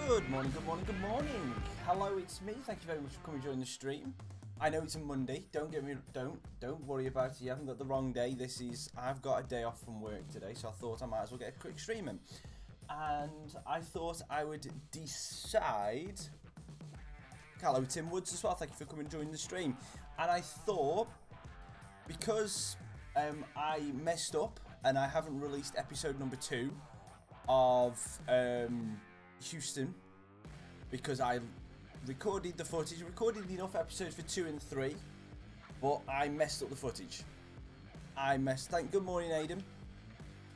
Good morning, good morning, good morning. Hello, it's me. Thank you very much for coming to join the stream. I know it's a Monday. Don't worry about it. You haven't got the wrong day. I've got a day off from work today, so I thought I might as well get a quick stream in. And I thought I would decide. Hello, Tim Woods as well. Thank you for coming and joining the stream. And I thought, because I messed up and I haven't released episode number 2 of Houston, because I recorded the footage, recorded enough episodes for 2 and 3, but I messed up the footage. Good morning, Aidan.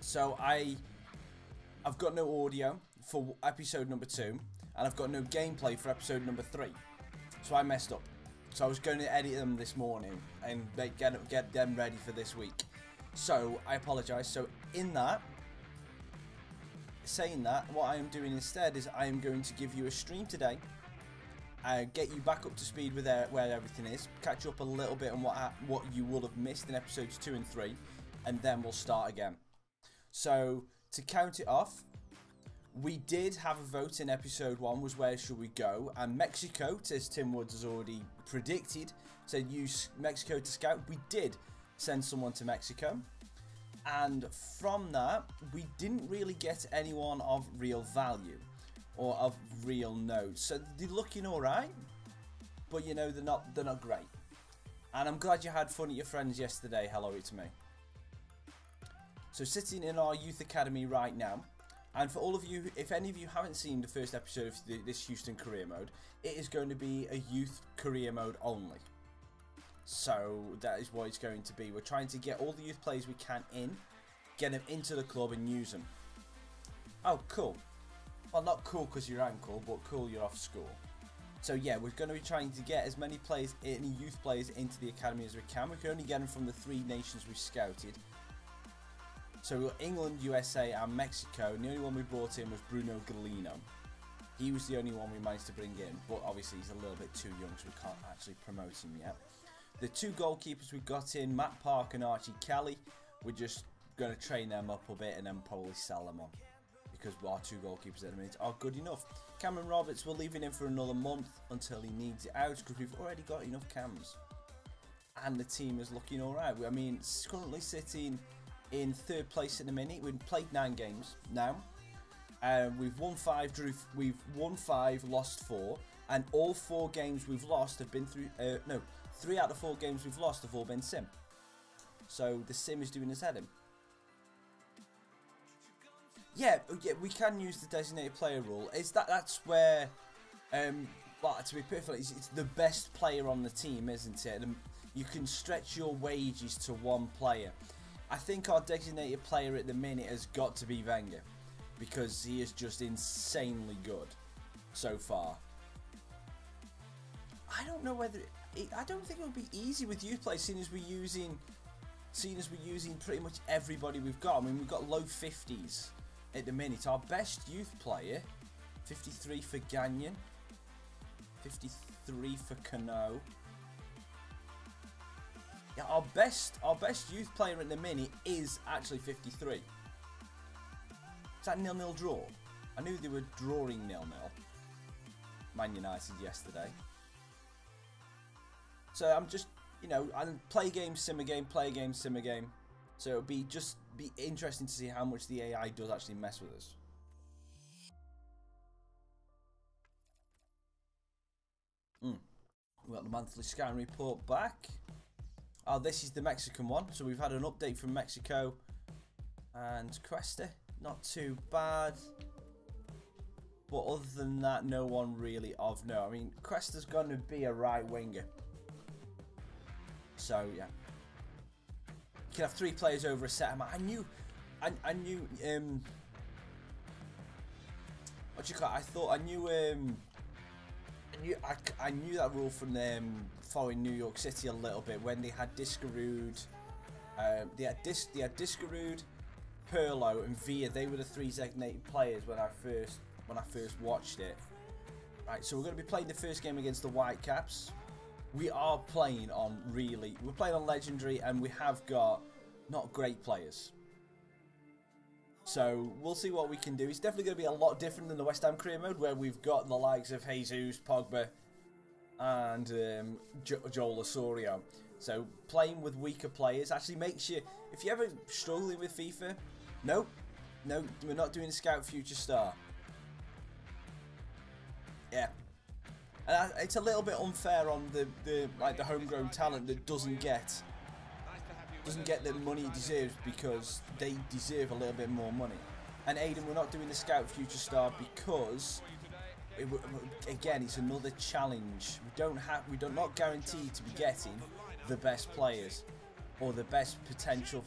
So I've got no audio for episode number 2, and I've got no gameplay for episode number 3. So I messed up. So I was going to edit them this morning and get them ready for this week. So I apologise. So saying that, what I am doing instead is I am going to give you a stream today, get you back up to speed with where everything is, catch you up a little bit on what you will have missed in episodes 2 and 3, and then we'll start again. So to count it off, we did have a vote in episode 1, was where should we go, and Mexico, as Tim Woods has already predicted, said use Mexico to scout. We did send someone to Mexico. And from that, we didn't really get anyone of real value or of real note. So they're looking all right, but you know, they're not great. And I'm glad you had fun at your friends yesterday. Hello, it's me. So sitting in our youth academy right now, and for all of you, if any of you haven't seen the first episode of this Houston career mode, it is going to be a youth career mode only. So that is what it's going to be. We're trying to get all the youth players we can in, get them into the club and use them. Oh, cool. Well, not cool because you're ankle, but cool you're off school. So yeah, we're going to be trying to get as many players, any youth players, into the academy as we can. We can only get them from the 3 nations we've scouted. So we've got England, USA and Mexico, and the only one we brought in was Bruno Galino. He was the only one we managed to bring in, but obviously he's a little bit too young, so we can't actually promote him yet. The 2 goalkeepers we've got in, Matt Park and Archie Kelly, we're just going to train them up a bit and then probably sell them on, because our 2 goalkeepers at the minute are good enough. Cameron Roberts, we're leaving him for another month until he needs it out, because we've already got enough cams. And the team is looking alright. I mean, it's currently sitting in 3rd place at the minute. We've played 9 games now. We've won 5, lost 4, and all 4 games we've lost have been through. 3 out of 4 games we've lost have all been sim. So the sim is doing us head in. Yeah, we can use the designated player rule. That's where, well, to be perfect, it's the best player on the team, isn't it? And you can stretch your wages to 1 player. I think our designated player at the minute has got to be Wenger, because he is just insanely good so far. I don't know whether I don't think it would be easy with youth players, seeing as we're using pretty much everybody we've got. I mean, we've got low 50s at the minute. Our best youth player, 53 for Gagnon, 53 for Cano. Yeah, our best youth player at the minute is actually 53. Is that 0-0 draw? I knew they were drawing 0-0. Man United yesterday. So I'm just, you know, I play game, sim a game, play a game, sim a game. So it'll be interesting to see how much the AI does actually mess with us. We got the monthly scouting report back. Oh, this is the Mexican one. So we've had an update from Mexico. And Cuesta, not too bad. But other than that, no one really of no. I mean, Cuesta's going to be a right winger. So yeah, you can have 3 players over a set amount. I knew, what you call it? I knew that rule from them following New York City a little bit when they had Discarood, they had Discarood, Perlo, and Villa. They were the 3 designated players when I first watched it. Right, so we're going to be playing the first game against the Whitecaps. We are playing on legendary, and we have got not great players. So we'll see what we can do. It's definitely going to be a lot different than the West Ham career mode, where we've got the likes of Jesus, Pogba, and Joel Osorio. So playing with weaker players actually makes you, if you're ever struggling with FIFA, no, we're not doing a scout future star. Yeah, and it's a little bit unfair on the homegrown talent that doesn't get the money it deserves, because they deserve a little bit more money. And Aiden, we're not doing the scout future star because again, it's another challenge. We're not guaranteed to be getting the best players or the best potential.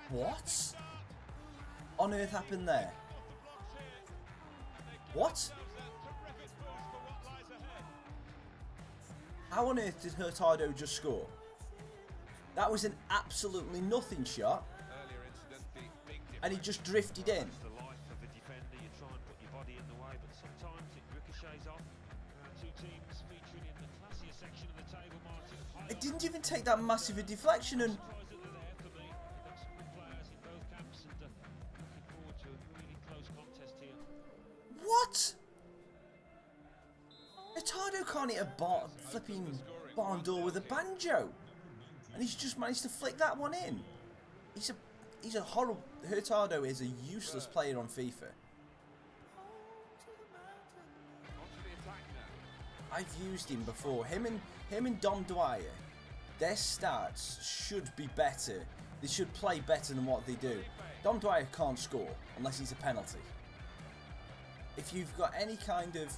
What on earth happened there? What? How on earth did Hurtado just score? That was an absolutely nothing shot, and he just drifted in. It didn't even take that massive a deflection, and what? Hurtado can't hit a flipping barn door with a banjo, and he's just managed to flick that one in. He's a horrible. Hurtado is a useless player on FIFA. I've used him before. Him and Dom Dwyer, their stats should be better. They should play better than what they do. Dom Dwyer can't score unless it's a penalty. If you've got any kind of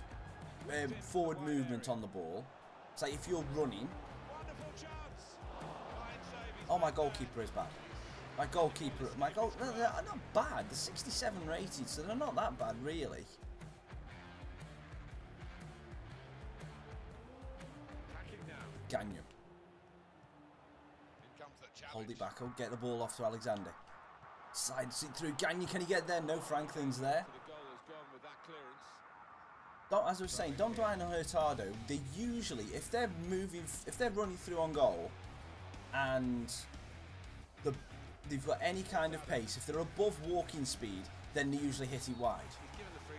forward movement on the ball, say if you're running. Oh, my goalkeeper is bad. My goal, they're not bad. They're 67 rated, so they're not that bad, really. Gagnon. Hold it back up, get the ball off to Alexander. Slides it through. Gagnon, can he get there? No, Franklin's there. As I was saying, Dom Dwyer and Hurtado, they usually, if they're running through on goal, and they've got any kind of pace, if they're above walking speed, then they usually hit it wide.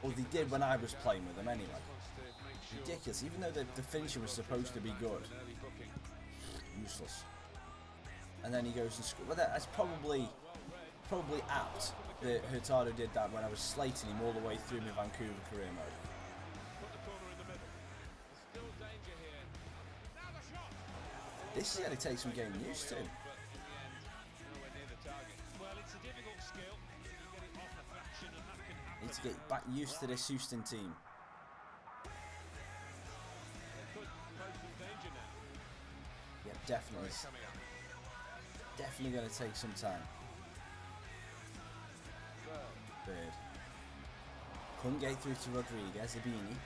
Or they did when I was playing with them anyway. Ridiculous, even though the finishing was supposed to be good. Useless. And then he goes and scores. Well, that's probably apt that Hurtado did that when I was slating him all the way through my Vancouver career mode. This is going to take some getting used to. Need to get back used to this Houston team. Yep, definitely. Definitely going to take some time. Bird. Couldn't get through to Rodriguez, Ibini.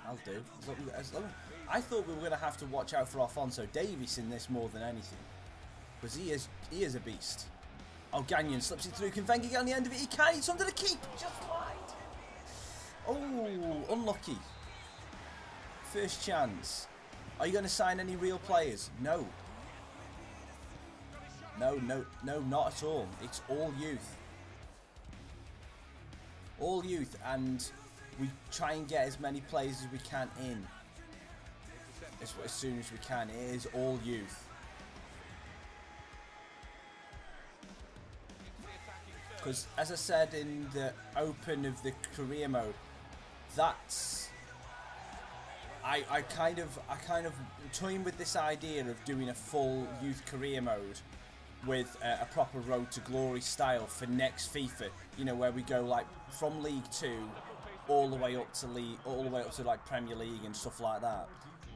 I'll do. I thought we were going to have to watch out for Alphonso Davies in this more than anything, because he is a beast. Oh, Gagnon slips it through. Can Wenger get on the end of it? He can. It's under the keep. Just wide. Oh, unlucky. First chance. Are you going to sign any real players? No. No, not at all. It's all youth. All youth, and we try and get as many players as we can in as soon as we can. It is all youth. Because, as I said in the open of the career mode, that's I kind of toying with this idea of doing a full youth career mode with a proper road to glory style for next FIFA. You know, where we go like from League 2 all the way up to like Premier League and stuff like that,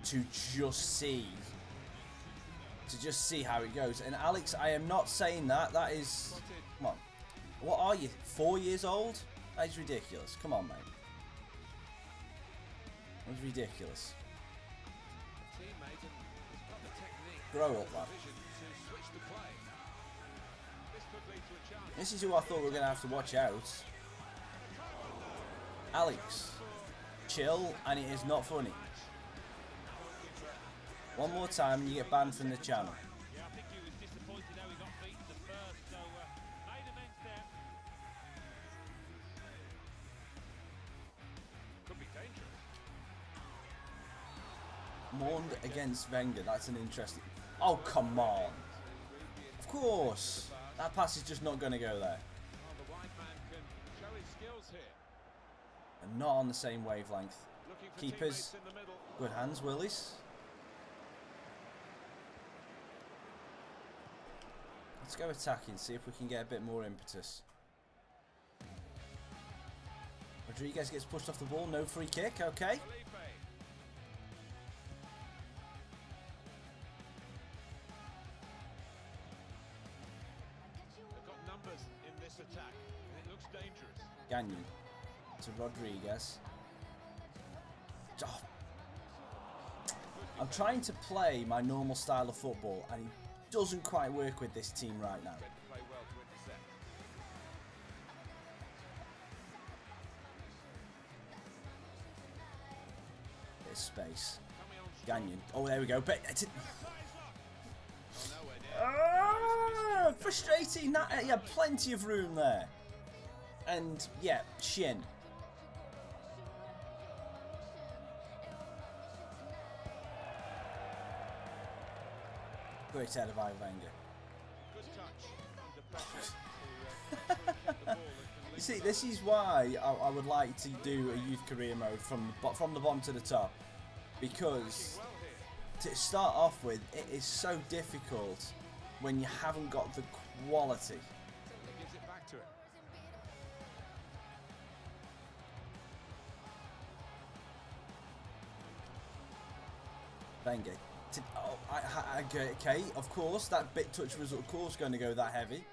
to just see how it goes. And Alex, I am not saying that. That is, come on, what are you, 4 years old? That is ridiculous. Come on, mate. That's ridiculous. Grow up, lad. This is who I thought we were going to have to watch out. Alex, chill, and it is not funny. One more time and you get banned from the channel. mourned against Wenger. That's an interesting... Oh, come on. Of course. That pass is just not going to go there. And not on the same wavelength. Keepers. Good hands, Willis. Let's go attacking, see if we can get a bit more impetus. Rodriguez gets pushed off the ball, no free kick, okay. They've got numbers in this attack, and it looks dangerous. Gagnon to Rodriguez. Oh. I'm trying to play my normal style of football, and it doesn't quite work with this team right now. There's space. Gagnon. Oh, there we go. But frustrating. That he had plenty of room there. And yeah, Shin. Great header by Wenger. You see, this is why I would like to do a youth career mode from the bottom to the top, because to start off with, it is so difficult when you haven't got the quality. Gives it back to him. Wenger. Okay, of course, that bit touch was of course going to go that heavy.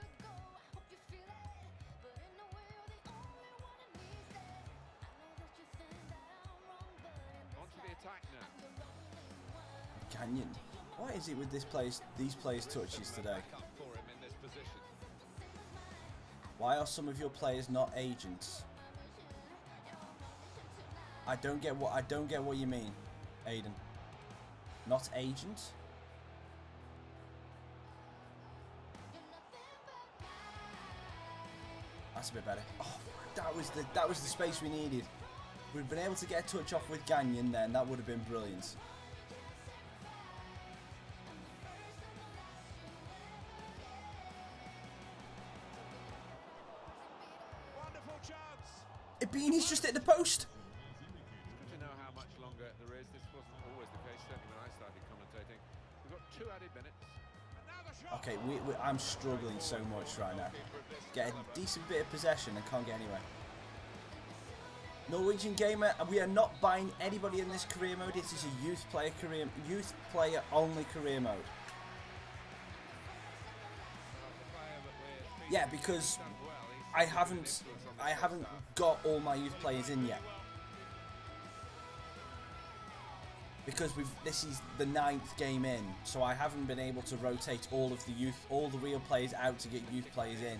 Onto the attack now. Canyon. What is it with these players' touches today? Why are some of your players not agents? I don't get what you mean, Aiden. Not agent? That's a bit better. Oh, that was the space we needed. We'd been able to get a touch off with Gagnon then. That would have been brilliant. Wonderful chance. Ibini's just hit the post. It's good to know how much longer there is. This wasn't always the case, certainly when I started commentating. We've got 2 added minutes. Okay, I'm struggling so much right now. Get a decent bit of possession and can't get anywhere. Norwegian Gamer, we are not buying anybody in this career mode. This is a youth player only career mode. Yeah, because I haven't got all my youth players in yet. Because this is the 9th game in, so I haven't been able to rotate all the real players out to get youth players in.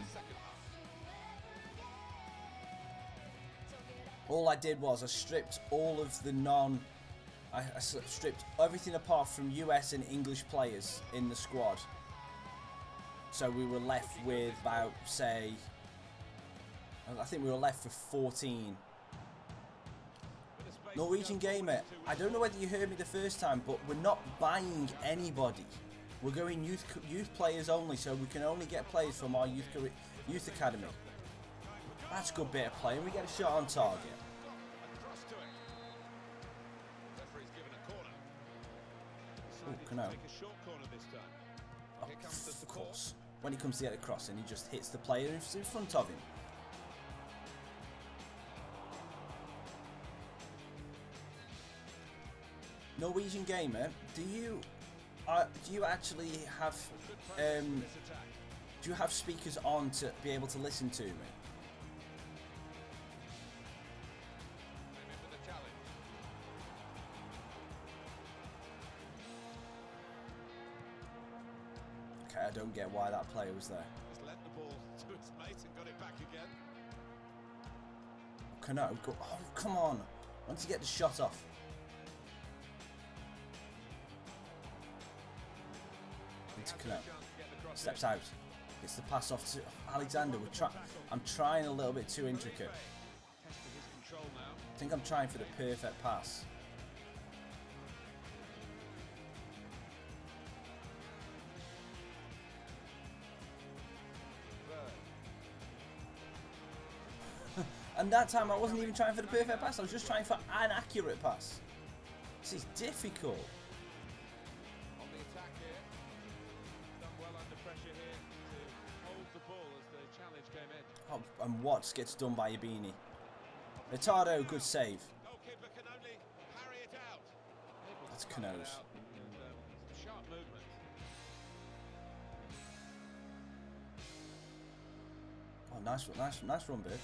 All I did was I stripped all of the I stripped everything apart from US and English players in the squad. So we were left with about, say, I think we were left with 14. Norwegian Gamer, I don't know whether you heard me the first time, but we're not buying anybody. We're going youth players only, so we can only get players from our youth academy. That's a good bit of play, and we get a shot on target. Oh, Cano. Oh, of course. When he comes to get a cross, and he just hits the player in front of him. Norwegian Gamer, do you actually have do you have speakers on to be able to listen to me? Okay, I don't get why that player was there. He's led the ball to his mate and got it back again. Cano, oh come on! Once you get the shot off. Cano. Steps out. Gets the pass off to Alexander. I'm trying a little bit too intricate. I think I'm trying for the perfect pass. And that time I wasn't even trying for the perfect pass. I was just trying for an accurate pass. This is difficult. On the attack here. Done well under pressure here to hold the ball as the challenge came in. Oh, and Watts gets done by Ibini. Ritardo, good save. Goalkeeper can only parry it out. That's Canoes. Sharp movement. Oh, nice run, Bird.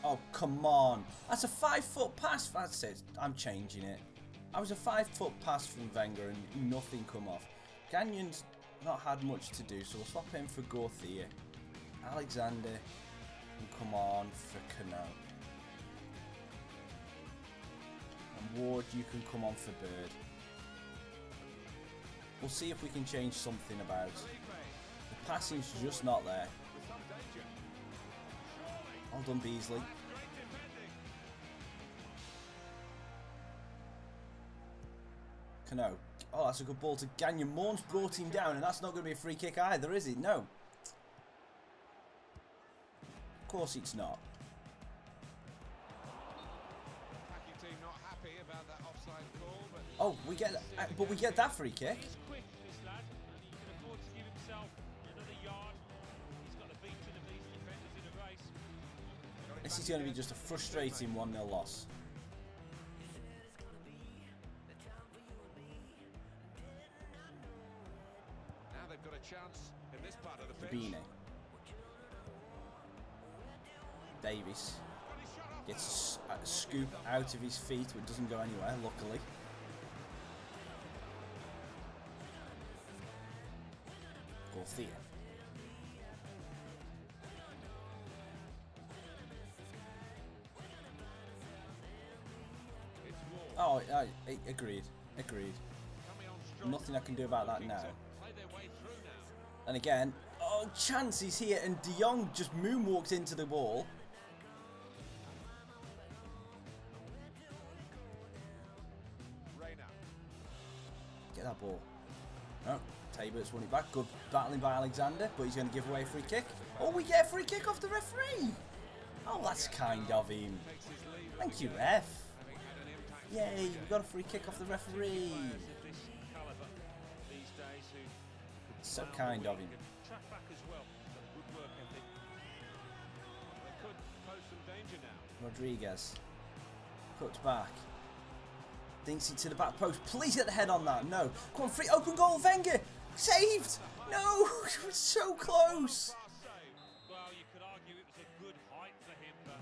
Oh, come on. That's a 5-foot pass. That's it. I'm changing it. That was a 5-foot pass from Wenger and nothing come off. Gagnon's not had much to do, so we'll swap him for Gorthia. Alexander can come on for Cano. And Ward, you can come on for Bird. We'll see if we can change something about. The passing's just not there. Well done, Beasley. Cano. Oh, that's a good ball to Gagnon. Morn's brought him down, and that's not going to be a free kick either, is it? No. Of course it's not. Attacking team not happy about that offside call, Oh, we get that free kick. He's quick, this lad, and he can afford to give himself another yard. He's got the beat of these defenders in a race. This is going to be just a frustrating 1-0 loss. now they've got a chance in this part of the pitch. Bine. Davies gets a scoop out of his feet, but doesn't go anywhere, luckily. Gorthia. Oh, agreed. Nothing I can do about that now. And again, oh, chance he's here, and De Jong just moonwalked into the wall. Get that ball. No, Tabert's won it back. Good battling by Alexander, but he's going to give away a free kick. Oh, we get a free kick off the referee. Oh, that's kind of him. Thank you, ref. Yay, we got a free kick off the referee. So kind of him. Rodriguez. Cuts back. Dinks it to the back post. Please get the head on that. No. Come on, free. Open goal. Wenger. Saved. No. It was so close. Well, you could argue it was a good height for him, but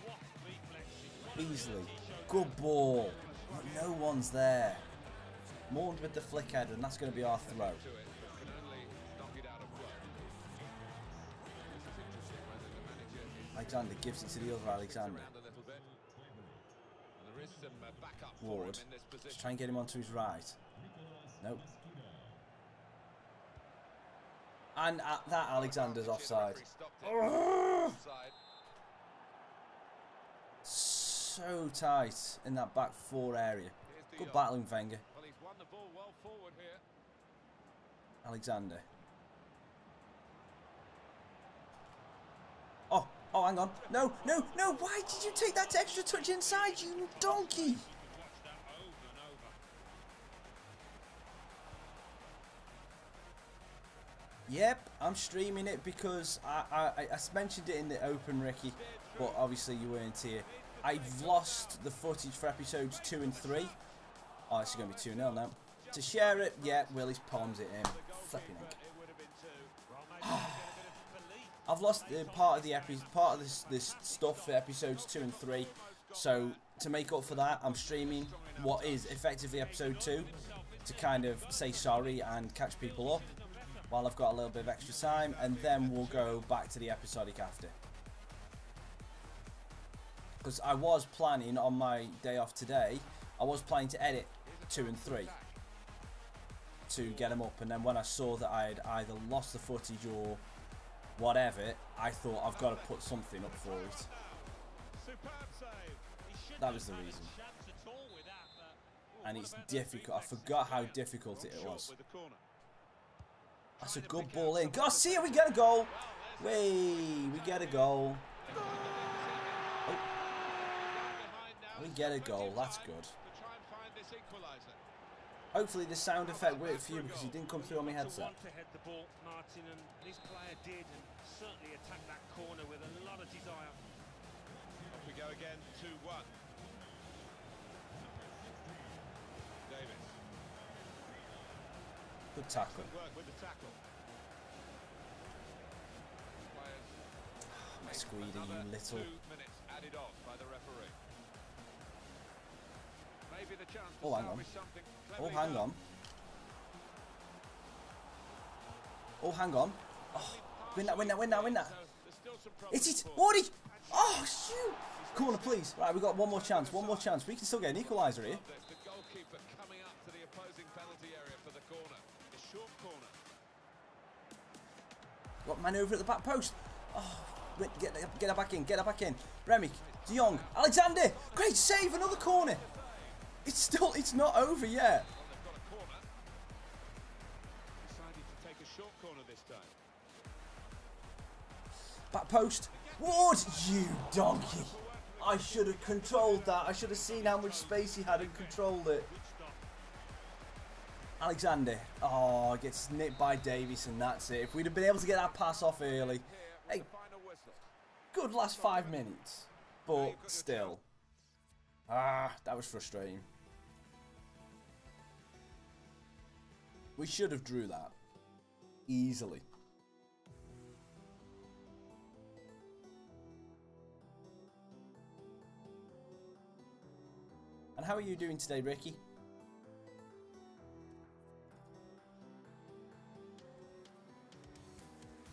what reflexes. Beasley. Good ball. But no one's there. Morn with the flick header, and that's going to be our throw. Alexander gives it to the other Alexander. Ward. Just try and get him onto his right. Nope. And that Alexander's offside. Oh! So tight in that back four area. Good battling, Wenger. Alexander. Oh, hang on. No. Why did you take that extra touch inside, you donkey? Yep, I'm streaming it because I mentioned it in the open, Ricky, but obviously you weren't here. I've lost the footage for episodes 2 and 3. Oh, it's going to be 2-0 now. To share it, yeah, Willie's palms it in. Flipping heck. I've lost part of this stuff for episodes 2 and 3. So to make up for that, I'm streaming what is effectively episode 2 to kind of say sorry and catch people up while I've got a little bit of extra time, and then we'll go back to the episodic after. Because I was planning on my day off today, I was planning to edit 2 and 3 to get them up, and then when I saw that I had either lost the footage or whatever, I thought I've got to put something up for it. That was the reason. And it's difficult. I forgot how difficult it was. That's a good ball in. Garcia, we get a goal. We get a goal. Oh. We get a goal. That's good. Hopefully the sound effect worked for you because it didn't come through on my headset. Want to head the ball, Martin, and this player did, and certainly attacked that corner with a lot of desire. Off we go again, 2-1. Davis. Good tackle. Good work with the tackle. Players. Squeedy, you little. 2 minutes added on by the referee. Maybe the chance to Oh, hang on. salvage something. Oh, hang on. Oh, hang on. Oh, win that, win that, win that, win that. It's it. Wardy! Oh, shoot! Corner, please. Right, we've got one more chance. One more chance. We can still get an equaliser here. The goalkeeper coming up to the opposing penalty area for the corner. The short corner. Got man over at the back post. Oh, wait, get that back in. Get that back in. Remy, De Jong, Alexander. Great save. Another corner. It's not over yet. Well, they've got a corner. Decided to take a short corner this time. Back post. Ward, you donkey. I should have controlled that. I should have seen how much space he had and controlled it. Alexander. Oh, gets nipped by Davies and that's it. If we'd have been able to get that pass off early. Hey, good last 5 minutes. But still. Ah, that was frustrating. We should have drew that. Easily. And how are you doing today, Ricky?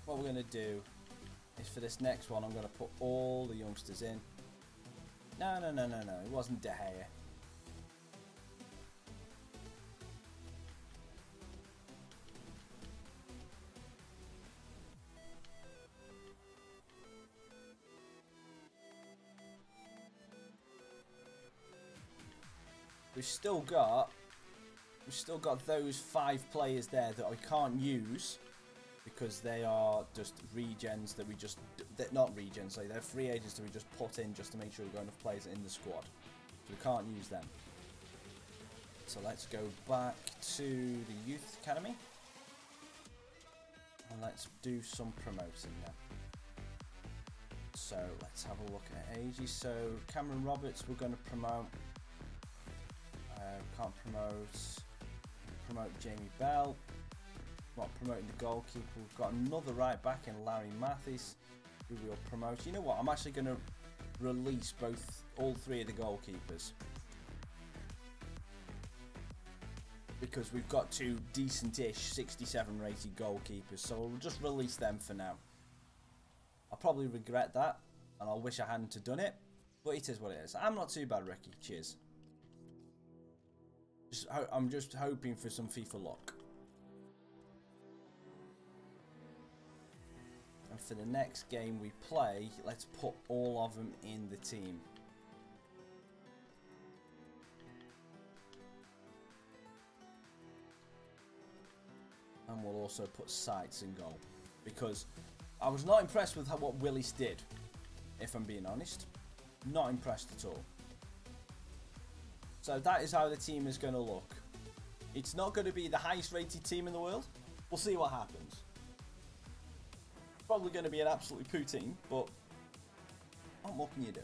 What we're going to do is for this next one, I'm going to put all the youngsters in. No. It wasn't De Gea. We've still got those 5 players there that I can't use because they are just regens that they're not regens, so they're free agents that we just put in just to make sure we've got enough players in the squad. So we can't use them. So let's go back to the youth academy and let's do some promoting now. So let's have a look at ages. So Cameron Roberts we're going to promote. Can't promote Jamie Bell. Not promoting the goalkeeper. We've got another right back in Larry Mathis who we'll promote. You know what? I'm actually going to release all 3 of the goalkeepers because we've got 2 decent-ish 67 rated goalkeepers, so we'll just release them for now. I'll probably regret that and I'll wish I hadn't have done it, but it is what it is. I'm not too bad, Ricky. Cheers. I'm just hoping for some FIFA luck. And for the next game we play, let's put all of them in the team. And we'll also put Sights in goal. Because I was not impressed with what Willis did, if I'm being honest. Not impressed at all. So that is how the team is going to look. It's not going to be the highest rated team in the world. We'll see what happens. Probably going to be an absolutely poo team, but what more can you do?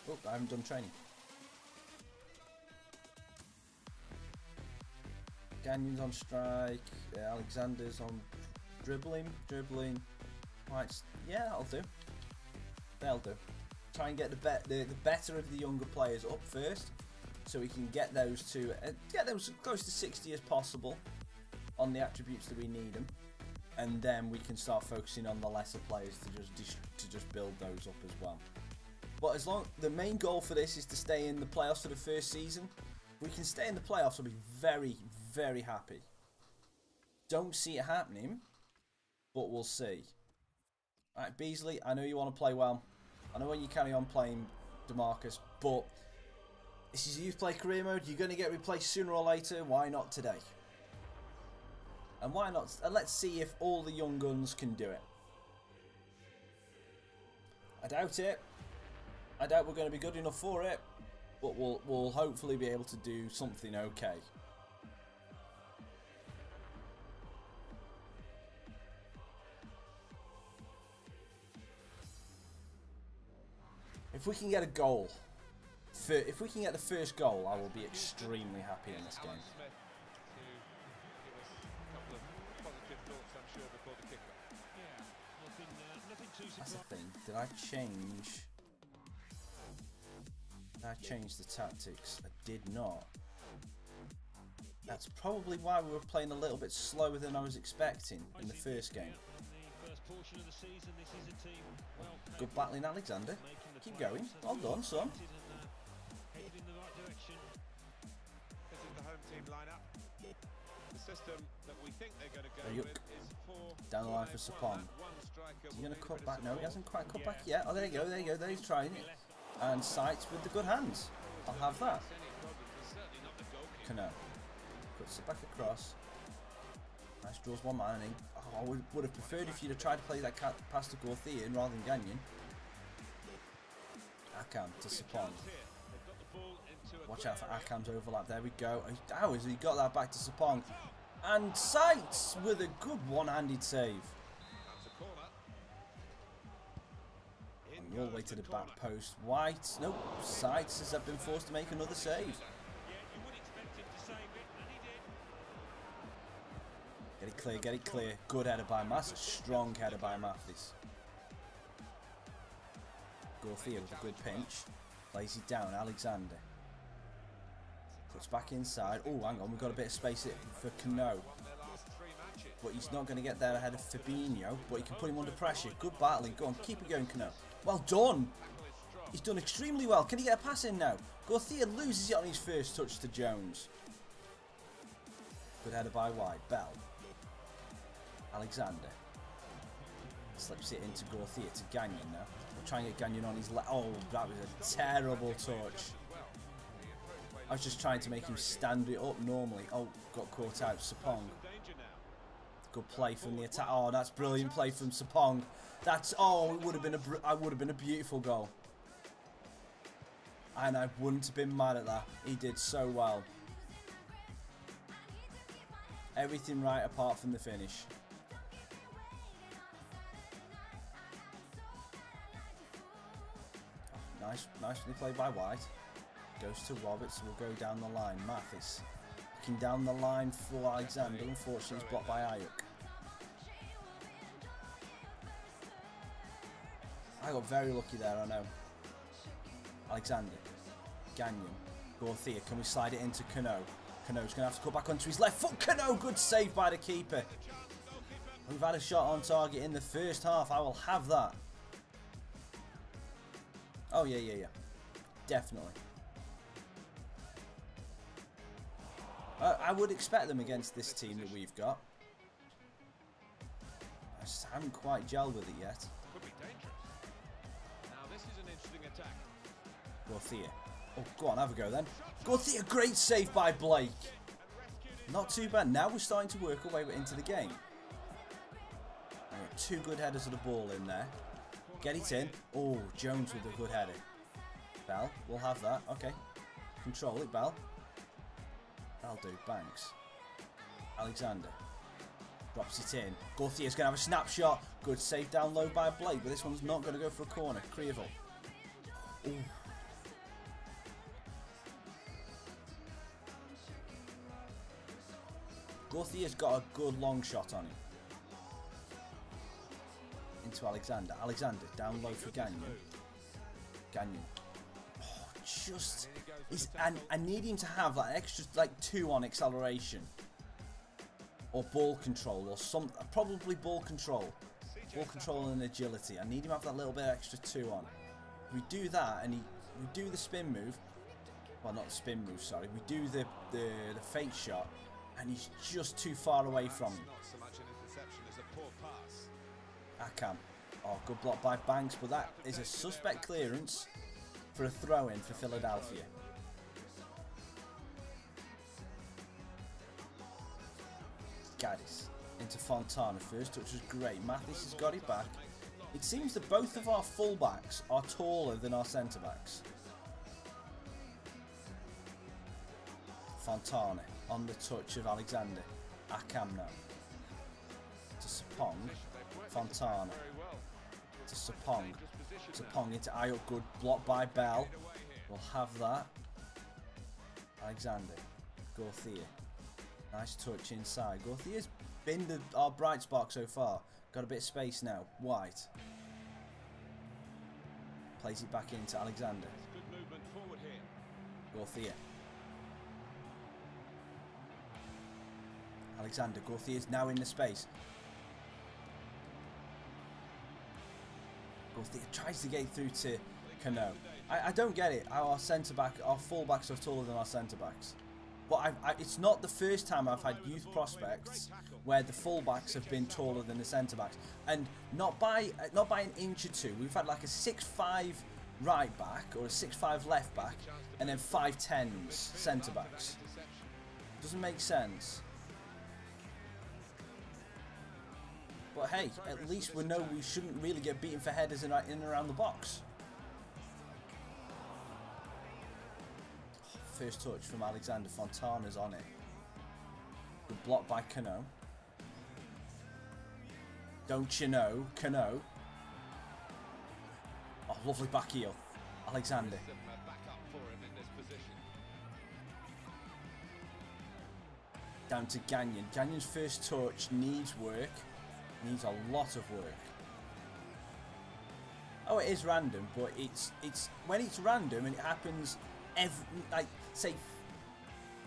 Oh, I haven't done training. Gagnon's on strike. Alexander's on dribbling. Right, yeah, that'll do. They'll do. Try and get the better of the younger players up first, so we can get those to get them as close to 60 as possible on the attributes that we need them, and then we can start focusing on the lesser players to just build those up as well. But the main goal for this is to stay in the playoffs for the first season. If we can stay in the playoffs, I'll be very, very happy. Don't see it happening, but we'll see. Right, Beasley, I know you want to play well. I know when you carry on playing DeMarcus, but this is youth play career mode. You're going to get replaced sooner or later. Why not today? And why not? Let's see if all the young guns can do it. I doubt it. I doubt we're going to be good enough for it. But we'll hopefully be able to do something okay. If we can get a goal, if we can get the first goal, I will be extremely happy in this game. That's the thing. Did I change the tactics? I did not. That's probably why we were playing a little bit slower than I was expecting in the first game. Good battling, Alexander. Keep going. Well done, son. This is the home team lineup. The system that we think they're going to go with is 4 down the line for Sapong. Is he going to cut back? No, he hasn't quite cut back yet. Oh, there you go, there you go. There he's trying it. And Sights with the good hands. I'll have that. Cano cuts it back across. Nice, draws one man in. Oh, I would have preferred if you'd have tried to play that pass to Gorthian rather than Gagnon. Akam to Sapong. Watch out for Akam's overlap. There we go. How has he got that back to Sapong? And Sights with a good one-handed save. And all the way to the back post. White. Nope. Sights has been forced to make another save. Get it clear, get it clear. Good header by Math. Strong header by Mathis. Gorthia with a good pinch. Lays it down. Alexander. Puts back inside. Oh, hang on. We've got a bit of space for Cano. But he's not going to get there ahead of Fabinho. But he can put him under pressure. Good battling. Go on. Keep it going, Cano. Well done. He's done extremely well. Can he get a pass in now? Gorthia loses it on his first touch to Jones. Good header by White. Bell. Alexander slips it into Gorthia to Gagnon now. We'll try and get Gagnon on his left. Oh, that was a terrible touch. I was just trying to make him stand it up normally. Oh, got caught out. Sapong. Good play from the attack. Oh, that's brilliant play from Sapong. That's it would have been a beautiful goal. And I wouldn't have been mad at that. He did so well. Everything right apart from the finish. Nicely played by White. Goes to Roberts. We'll go down the line. Mathis looking down the line for Alexander. Unfortunately, he's blocked by Ayuk. I got very lucky there, I know. Alexander. Gagnon. Gorthia. Can we slide it into Cano? Cano's going to have to cut back onto his left foot. Cano, good save by the keeper. We've had a shot on target in the first half. I will have that. Oh, yeah. Definitely. I would expect them against this team that we've got. I just haven't quite gelled with it yet. Could be dangerous. Now this is an interesting attack. Gorthia. Oh, go on, have a go then. Gorthia, great save by Blake. Not too bad. Now we're starting to work our way into the game. Two good headers of the ball in there. Get it in. Oh, Jones with a good header. Bell, we'll have that. Okay. Control it, Bell. That'll do. Banks. Alexander. Drops it in. Gorthia's going to have a snapshot. Good save down low by Blake, but this one's not going to go for a corner. Creeville. Ooh. Gorthia's got a good long shot on him. Into Alexander. Alexander down low for Gagnon. Gagnon. Oh, just and I need him to have that extra 2 on acceleration or ball control or probably ball control and agility. I need him to have that little bit extra 2 on. We do that and we do the spin move. Well, not the spin move. Sorry, we do the fake shot, and he's just too far away from him. Not so much an interception as a poor pass. Akam. Oh, good block by Banks, but that is a suspect clearance for a throw-in for Philadelphia. Gaddis. into Fontana. First touch was great. Mathis has got it back. It seems that both of our fullbacks are taller than our centre-backs. Fontana on the touch of Alexander. Akam now. To Sapong. Fontana. To Sapong. Sapong into Ayuk. Good block by Bell. We'll have that. Alexander. Gauthier. Nice touch inside. Gauthier's been our bright spark so far. Got a bit of space now. White. Plays it back into Alexander. Good movement forward here. Gauthier. Alexander. Gauthier's now in the space. Gauthier tries to get through to Cano. I don't get it. Our centre-back, our full-backs are taller than our centre-backs. But it's not the first time I've had youth prospects where the full-backs have been taller than the centre-backs. And not by an inch or two. We've had like a 6'5" right-back or a 6'5" left-back and then 5'10" centre-backs. Doesn't make sense. But hey, at least we know we shouldn't really get beaten for headers in and around the box. First touch from Alexander. Fontana's on it. Good block by Cano. Don't you know, Cano? Oh, lovely back heel. Alexander. Down to Gagnon. Gagnon's first touch needs work. Needs a lot of work. Oh, it is random, but it's when it's random and it happens every, like, say,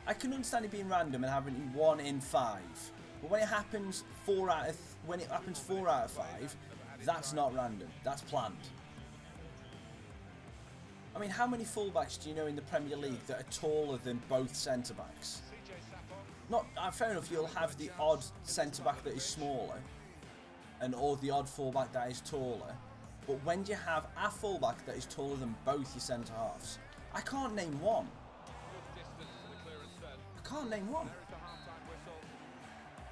I can understand it being random and having 1 in 5, but when it happens 4 out of 5, that's not random. That's planned. I mean, how many fullbacks do you know in the Premier League that are taller than both centre backs? Not fair enough. You'll have the odd centre back that is smaller, or the odd fullback that is taller. But when do you have a fullback that is taller than both your centre halves? I can't name one. I can't name one.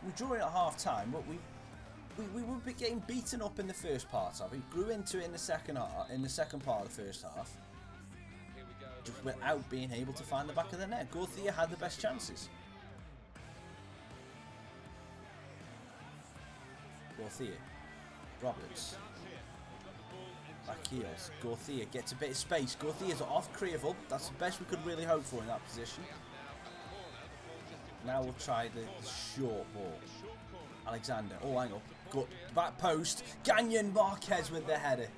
We're drawing at half time, but we were getting beaten up in the first part of it. Grew into it in the second half, in the second part of the first half. Just without being able to find the back of the net. Gauthier had the best chances. Gauthier. Roberts. Back heels. Gauthier gets a bit of space. Gauthier's off Krievil. That's the best we could really hope for in that position. Now we'll try the short ball. Alexander. Oh, hang on. Good. Back post. Gagnon. Marquez with the header.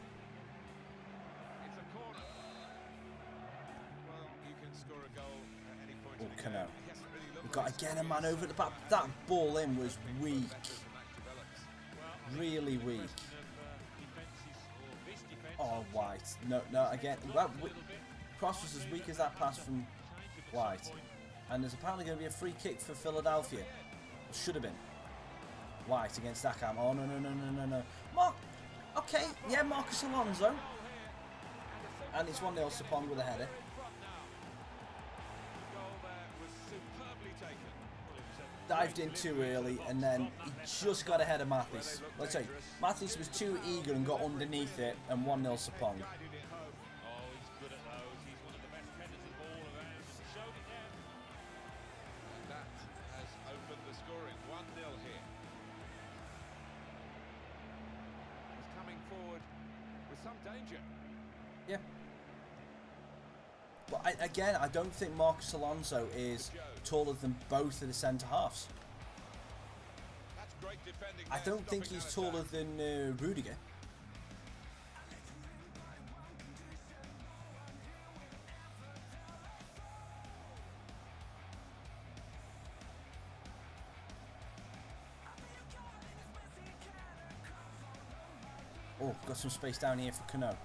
Oh, Cano. We've got again a man over the back. That ball in was weak. Really weak. Oh, White. No, again. Well, Cross was as weak as that pass from White. And there's apparently going to be a free kick for Philadelphia. Should have been. White against Akam. Oh, no. Okay, yeah, Marcus Alonso. And it's 1-0 Sapong with a header. Dived in too early, and then he just got ahead of Mathis. Let's say Mathis was too eager and got underneath it, and 1-0 Sapong. That has opened the scoring. 1-0 here. He's coming forward with some danger. Yeah. But again, I don't think Marcus Alonso is taller than both of the centre halves. That's great defending. I don't think he's taller than Rudiger. Oh, got some space down here for Cano.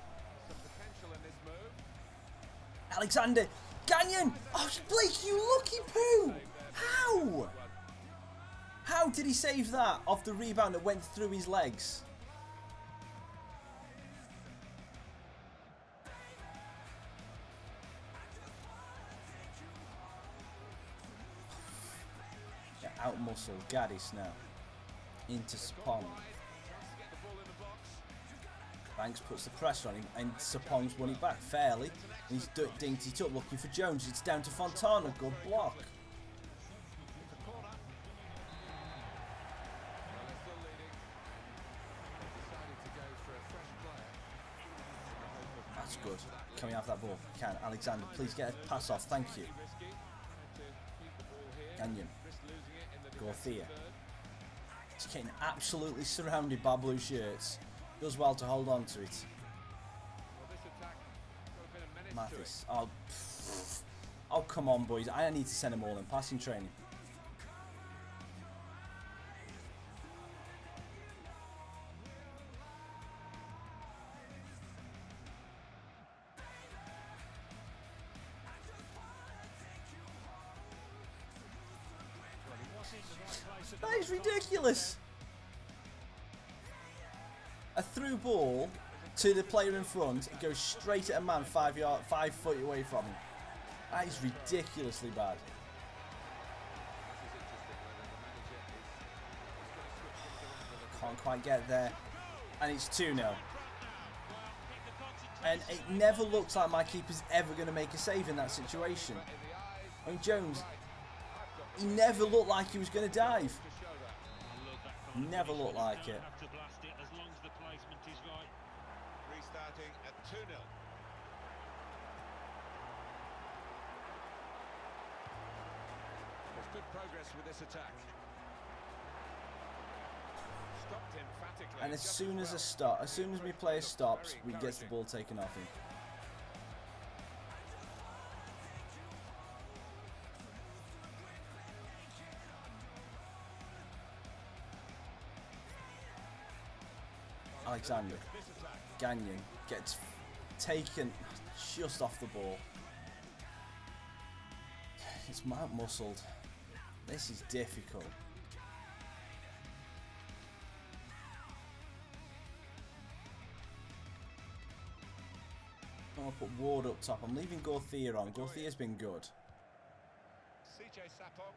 Alexander! Gagnon! Oh, Blake, you lucky poo! How? How did he save that off the rebound that went through his legs? Out muscle, Gaddis now. into Sapong. Banks puts the pressure on him, and Sapong's won it back fairly. And he's dinked it up, looking for Jones. It's down to Fontana. Good block. That's good. Can we have that ball? Can. Alexander, please get a pass off. Thank you. Gagnon. Gorthia. He's getting absolutely surrounded by blue shirts. Does well to hold on to it. Mathis. Oh, come on, boys. I need to send them all in passing training. That is ridiculous. A through ball to the player in front, it goes straight at a man 5 foot away from him. That is ridiculously bad. Can't quite get there. And it's 2-0. And it never looks like my keeper's ever going to make a save in that situation. I mean, Jones, he never looked like he was going to dive. Never looked like it. Restarting at 2-0. There's good progress with this attack. Stopped emphatically. And as soon as my player stops, we get the ball taken off him. Alexander. Gagnon gets taken just off the ball. It's muscled. This is difficult. I'm going to put Ward up top. I'm leaving Gorthia on. Gorthia's been good. CJ Sapong.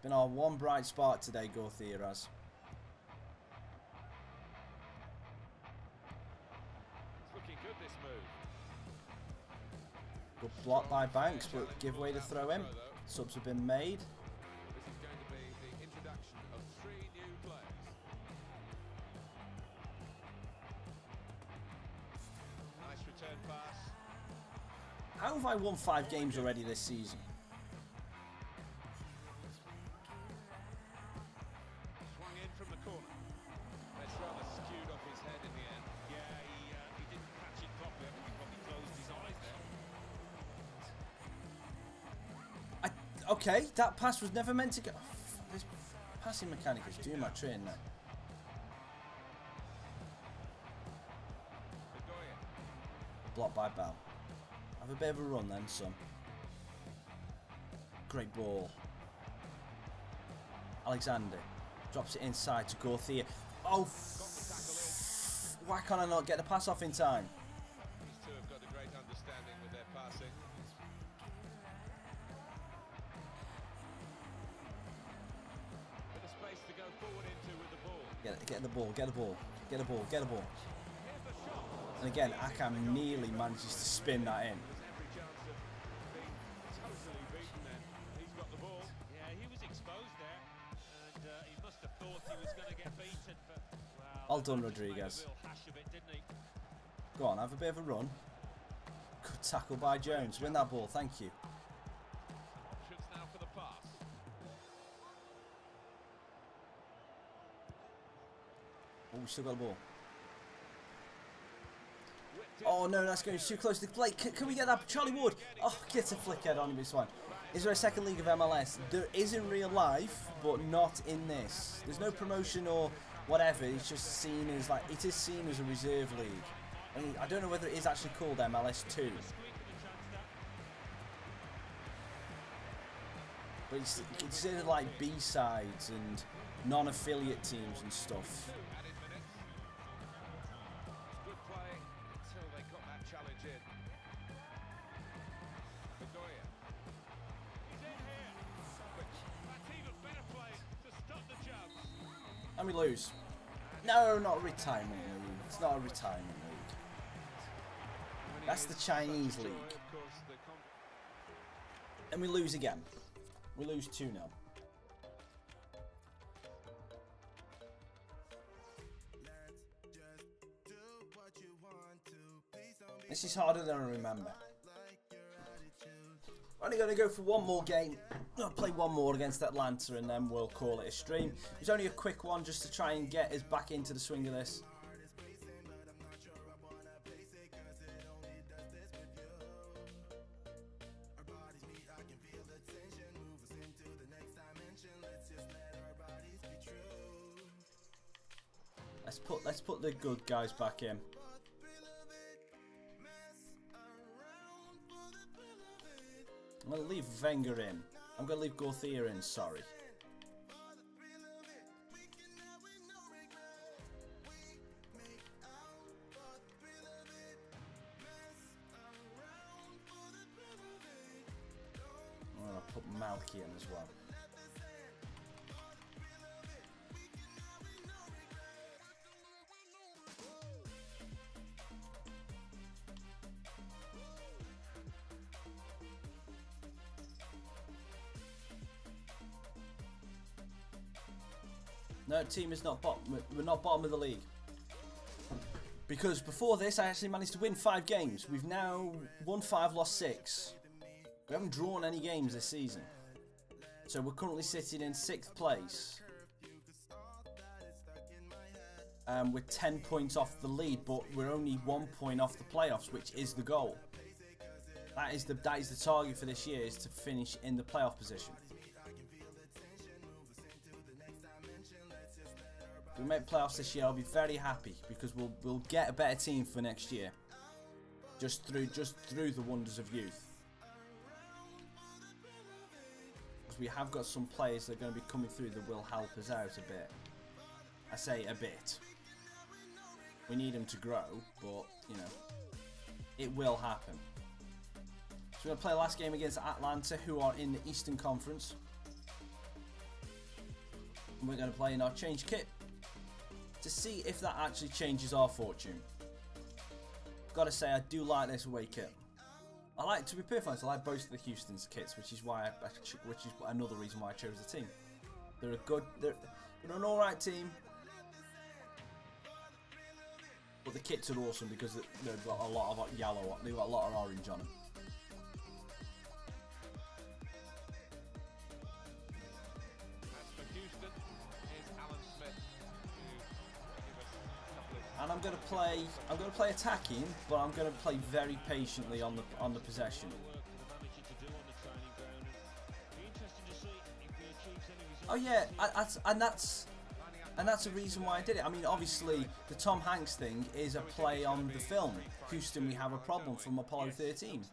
Been our one bright spark today, Gorthia has. It's looking good, this move. Good block by Banks, but give away the throw in. Subs have been made. This is going to be the introduction of 3 new players. Nice return pass. How have I won 5 games already this season? Swung in from the corner. That's rather skewed off his head in the end. Yeah, he didn't catch it properly. I think he probably closed his eyes there. Okay, that pass was never meant to go. This passing mechanic is doing my train now. Blocked by Bell. Have a bit of a run then, son. Great ball. Alexander drops it inside to Gorthia. Oh, why can't I not get the pass off in time? These two have got a great understanding with their passing. Bit of space to go forward into with the ball. Get the ball, get the ball, get the ball, get the ball. Here's the shot. And again, Akam nearly manages to spin that in. There's every chance of being totally beaten then. He's got the ball. Yeah, he was exposed there, and he must have thought he was going to get beaten. But Well done, just made Rodriguez. a real hash of it, didn't he? Go on, have a bit of a run. Good tackle by Jones. Win that ball, thank you. Options now for the pass. Oh, we still got the ball. Whipped it. Oh no, that's going too close to the plate. Can we get that? Charlie Wood. Oh, gets a flickhead on this one. Is there a second league of MLS? There is in real life, but not in this. There's no promotion or whatever. It's just seen as like, it is seen as a reserve league. I mean, I don't know whether it is actually called MLS 2. But it's considered like B-sides and non-affiliate teams and stuff. Added minutes. Good play until they got that challenge in. Bedoya. And we lose. No, not a retirement league. It's not a retirement league. That's the Chinese league. And we lose again. We lose 2-0. This is harder than I remember. Only going to go for one more game. I'll play one more against Atlanta and then we'll call it a stream. It's only a quick one just to try and get us back into the swing of this. Let's put the good guys back in. I'm going to leave Wenger in. I'm going to leave Gauthier in, sorry. I'm going to put Malky in as well. No, team is not bottom. We're not bottom of the league. Because before this, I actually managed to win 5 games. We've now won 5, lost 6. We haven't drawn any games this season. So we're currently sitting in 6th place. We're 10 points off the lead, but we're only 1 point off the playoffs, which is the goal. That is the target for this year, is to finish in the playoff position. If we make playoffs this year, I'll be very happy because we'll get a better team for next year. Just through the wonders of youth. Because we have got some players that are going to be coming through that will help us out a bit. I say a bit. We need them to grow, but you know, it will happen. So we're going to play the last game against Atlanta, who are in the Eastern Conference. And we're going to play in our change kit to see if that actually changes our fortune. Gotta say, I do like this away kit. I like, to be perfect honest, I like both of the Houston's kits, which is another reason why I chose the team. They're an alright team, but the kits are awesome because they've got a lot of yellow, they've got a lot of orange on them. And I'm going to play attacking, but I'm going to play very patiently on the possession. Oh yeah, and that's the reason why I did it. I mean, obviously the Tom Hanks thing is a play on the film Houston, We Have a Problem from Apollo 13.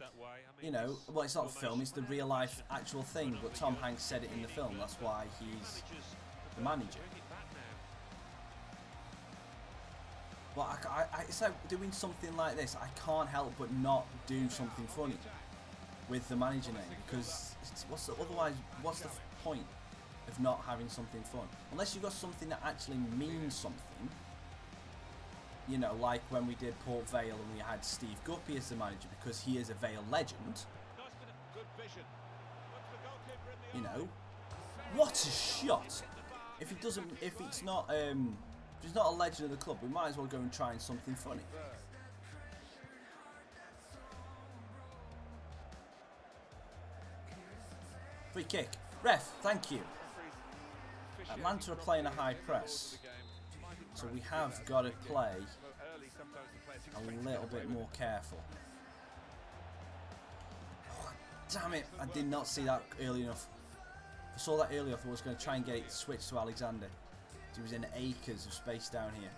You know, well, it's not the film, it's the real life actual thing, but Tom Hanks said it in the film. That's why he's the manager. But it's like doing something like this, I can't help but not do something funny with the manager name, because otherwise, what's the point of not having something fun? Unless you've got something that actually means something. You know, like when we did Port Vale and we had Steve Guppy as the manager, because he is a Vale legend. You know, what a shot! If it's not a legend of the club, we might as well go and try something funny. Free kick. Ref, thank you. Atlanta are playing a high press, so we have got to play a little bit more careful. Oh, damn it, I did not see that early enough. If I saw that early enough, I was going to try and get it switched to Alexander. He was in acres of space down here.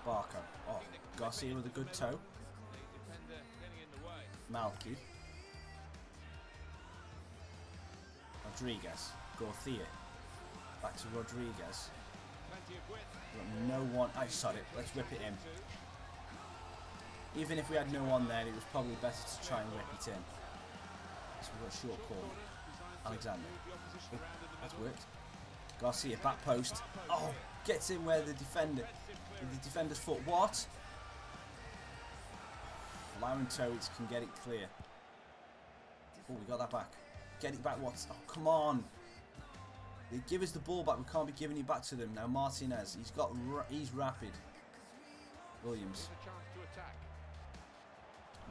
Barco. Oh, Garcia with a good toe. Malky. Rodriguez. Gauthier. Back to Rodriguez. No one. I shot it. Let's rip it in. Even if we had no one there, it was probably better to try and whip it in. So we've got a short corner. Alexander. Oh, that's worked. Garcia, back post. Oh, gets in where the defender's foot. What? Allowing Towits can get it clear. Oh, we got that back. Get it back. What? Oh, come on. They give us the ball back. We can't be giving it back to them now. Martinez. He's rapid. Williams.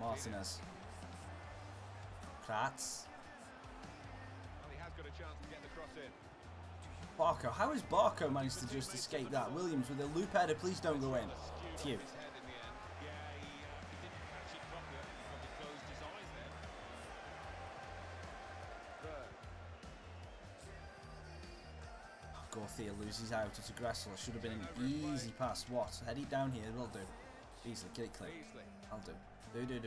Martinez. Kratz. Barco. How has Barco managed to just escape that? Williams with a loop header. Please don't go in. Phew. Garcia loses out. It's a Gressel. Should have been an easy pass. What? Head it down here. It'll do. Beasley, get it clear. I'll do. Do.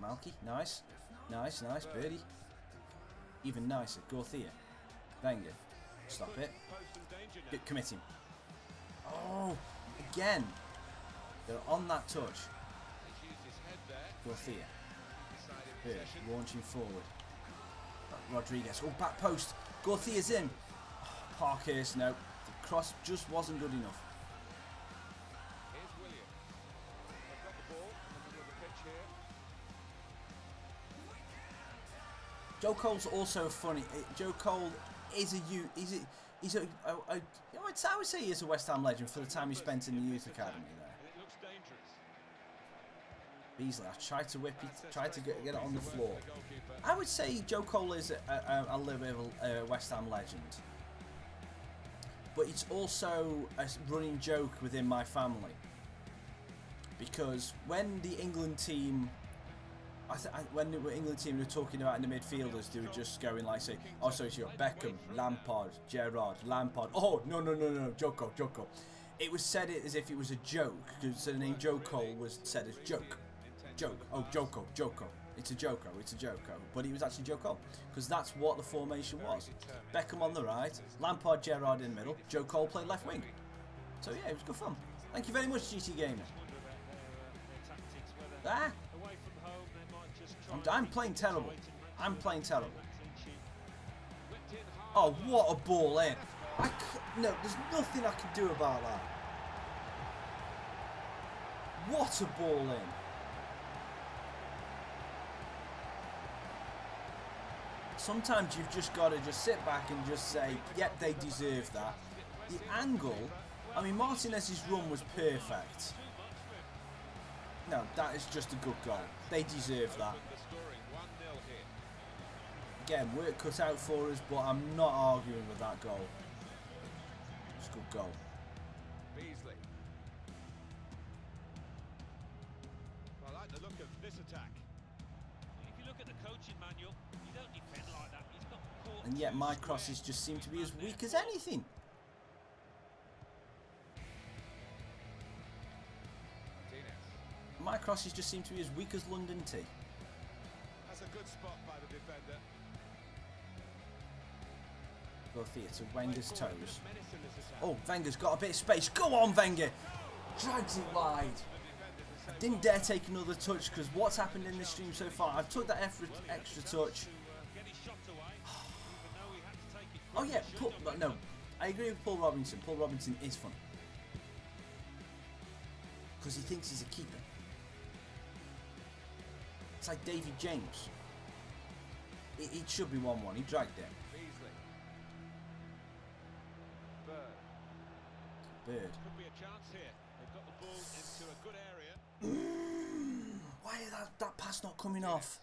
Malky. Nice. Nice. Birdie. Even nicer. Garcia. Wenger. Stop it. Commit him. Oh, again. They're on that touch. Garcia. Bird. Launching forward. Rodriguez. Oh, back post. Garcia's in. Parkhurst, no. The cross just wasn't good enough. Here's Williams. They've got the ball in the middle of the pitch here. Joe Cole's also funny. Joe Cole is I would say he is a West Ham legend for the time he spent in the youth academy there. It looks dangerous. Beasley, I tried to whip it, tried to get it on the floor. I would say Joe Cole is a little bit of a West Ham legend. But it's also a running joke within my family. Because when the England team, when the England team were talking about in the midfielders, they were just going like, say, oh, so you got Beckham, Lampard, Gerrard, Lampard. Oh, no, Joko. It was said as if it was a joke, because the name Joe Cole was said as joke. Oh, Joko. It's a Joko. But it was actually Joe Cole, because that's what the formation was. Beckham on the right, Lampard, Gerrard in the middle, Joe Cole played left wing. So yeah, it was good fun. Thank you very much, GT Gamer. I'm playing terrible. Oh, what a ball in. No, there's nothing I can do about that. What a ball in. Sometimes you've just got to just sit back and just say, yep, they deserve that. The angle, I mean, Martinez's run was perfect. No, that is just a good goal. They deserve that. Again, work cut out for us, but I'm not arguing with that goal. It's a good goal. Beasley. I like the look of this attack. If you look at the coaching manual, you don't defend like that. He's got caught. And yet my crosses just seem to be as weak as anything. My crosses just seem to be as weak as London Tea. That's a good spot by the defender. Go theatre, Wenger's toes. Oh, Wenger's got a bit of space. Go on, Wenger! Drags it wide. I didn't dare take another touch because what's happened in this stream so far, I've took that extra touch. Oh yeah, no, I agree with Paul Robinson. Paul Robinson is funny. Because he thinks he's a keeper. It's like David James. It should be 1-1. He dragged it. Bird. Could be a chance here. They've got the ball into a good area. Why is that pass not coming off?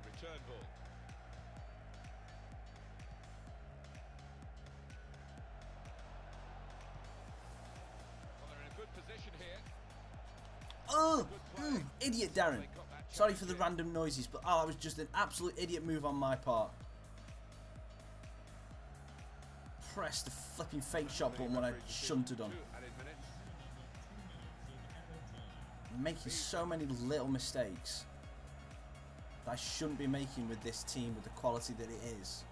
A return ball. Well, they're in a good position here. Oh, idiot Darren. Sorry for the random noises, but that was just an absolute idiot move on my part. Press the flipping fake shot button when I shouldn't have done. Making so many little mistakes. that I shouldn't be making with this team with the quality that it is.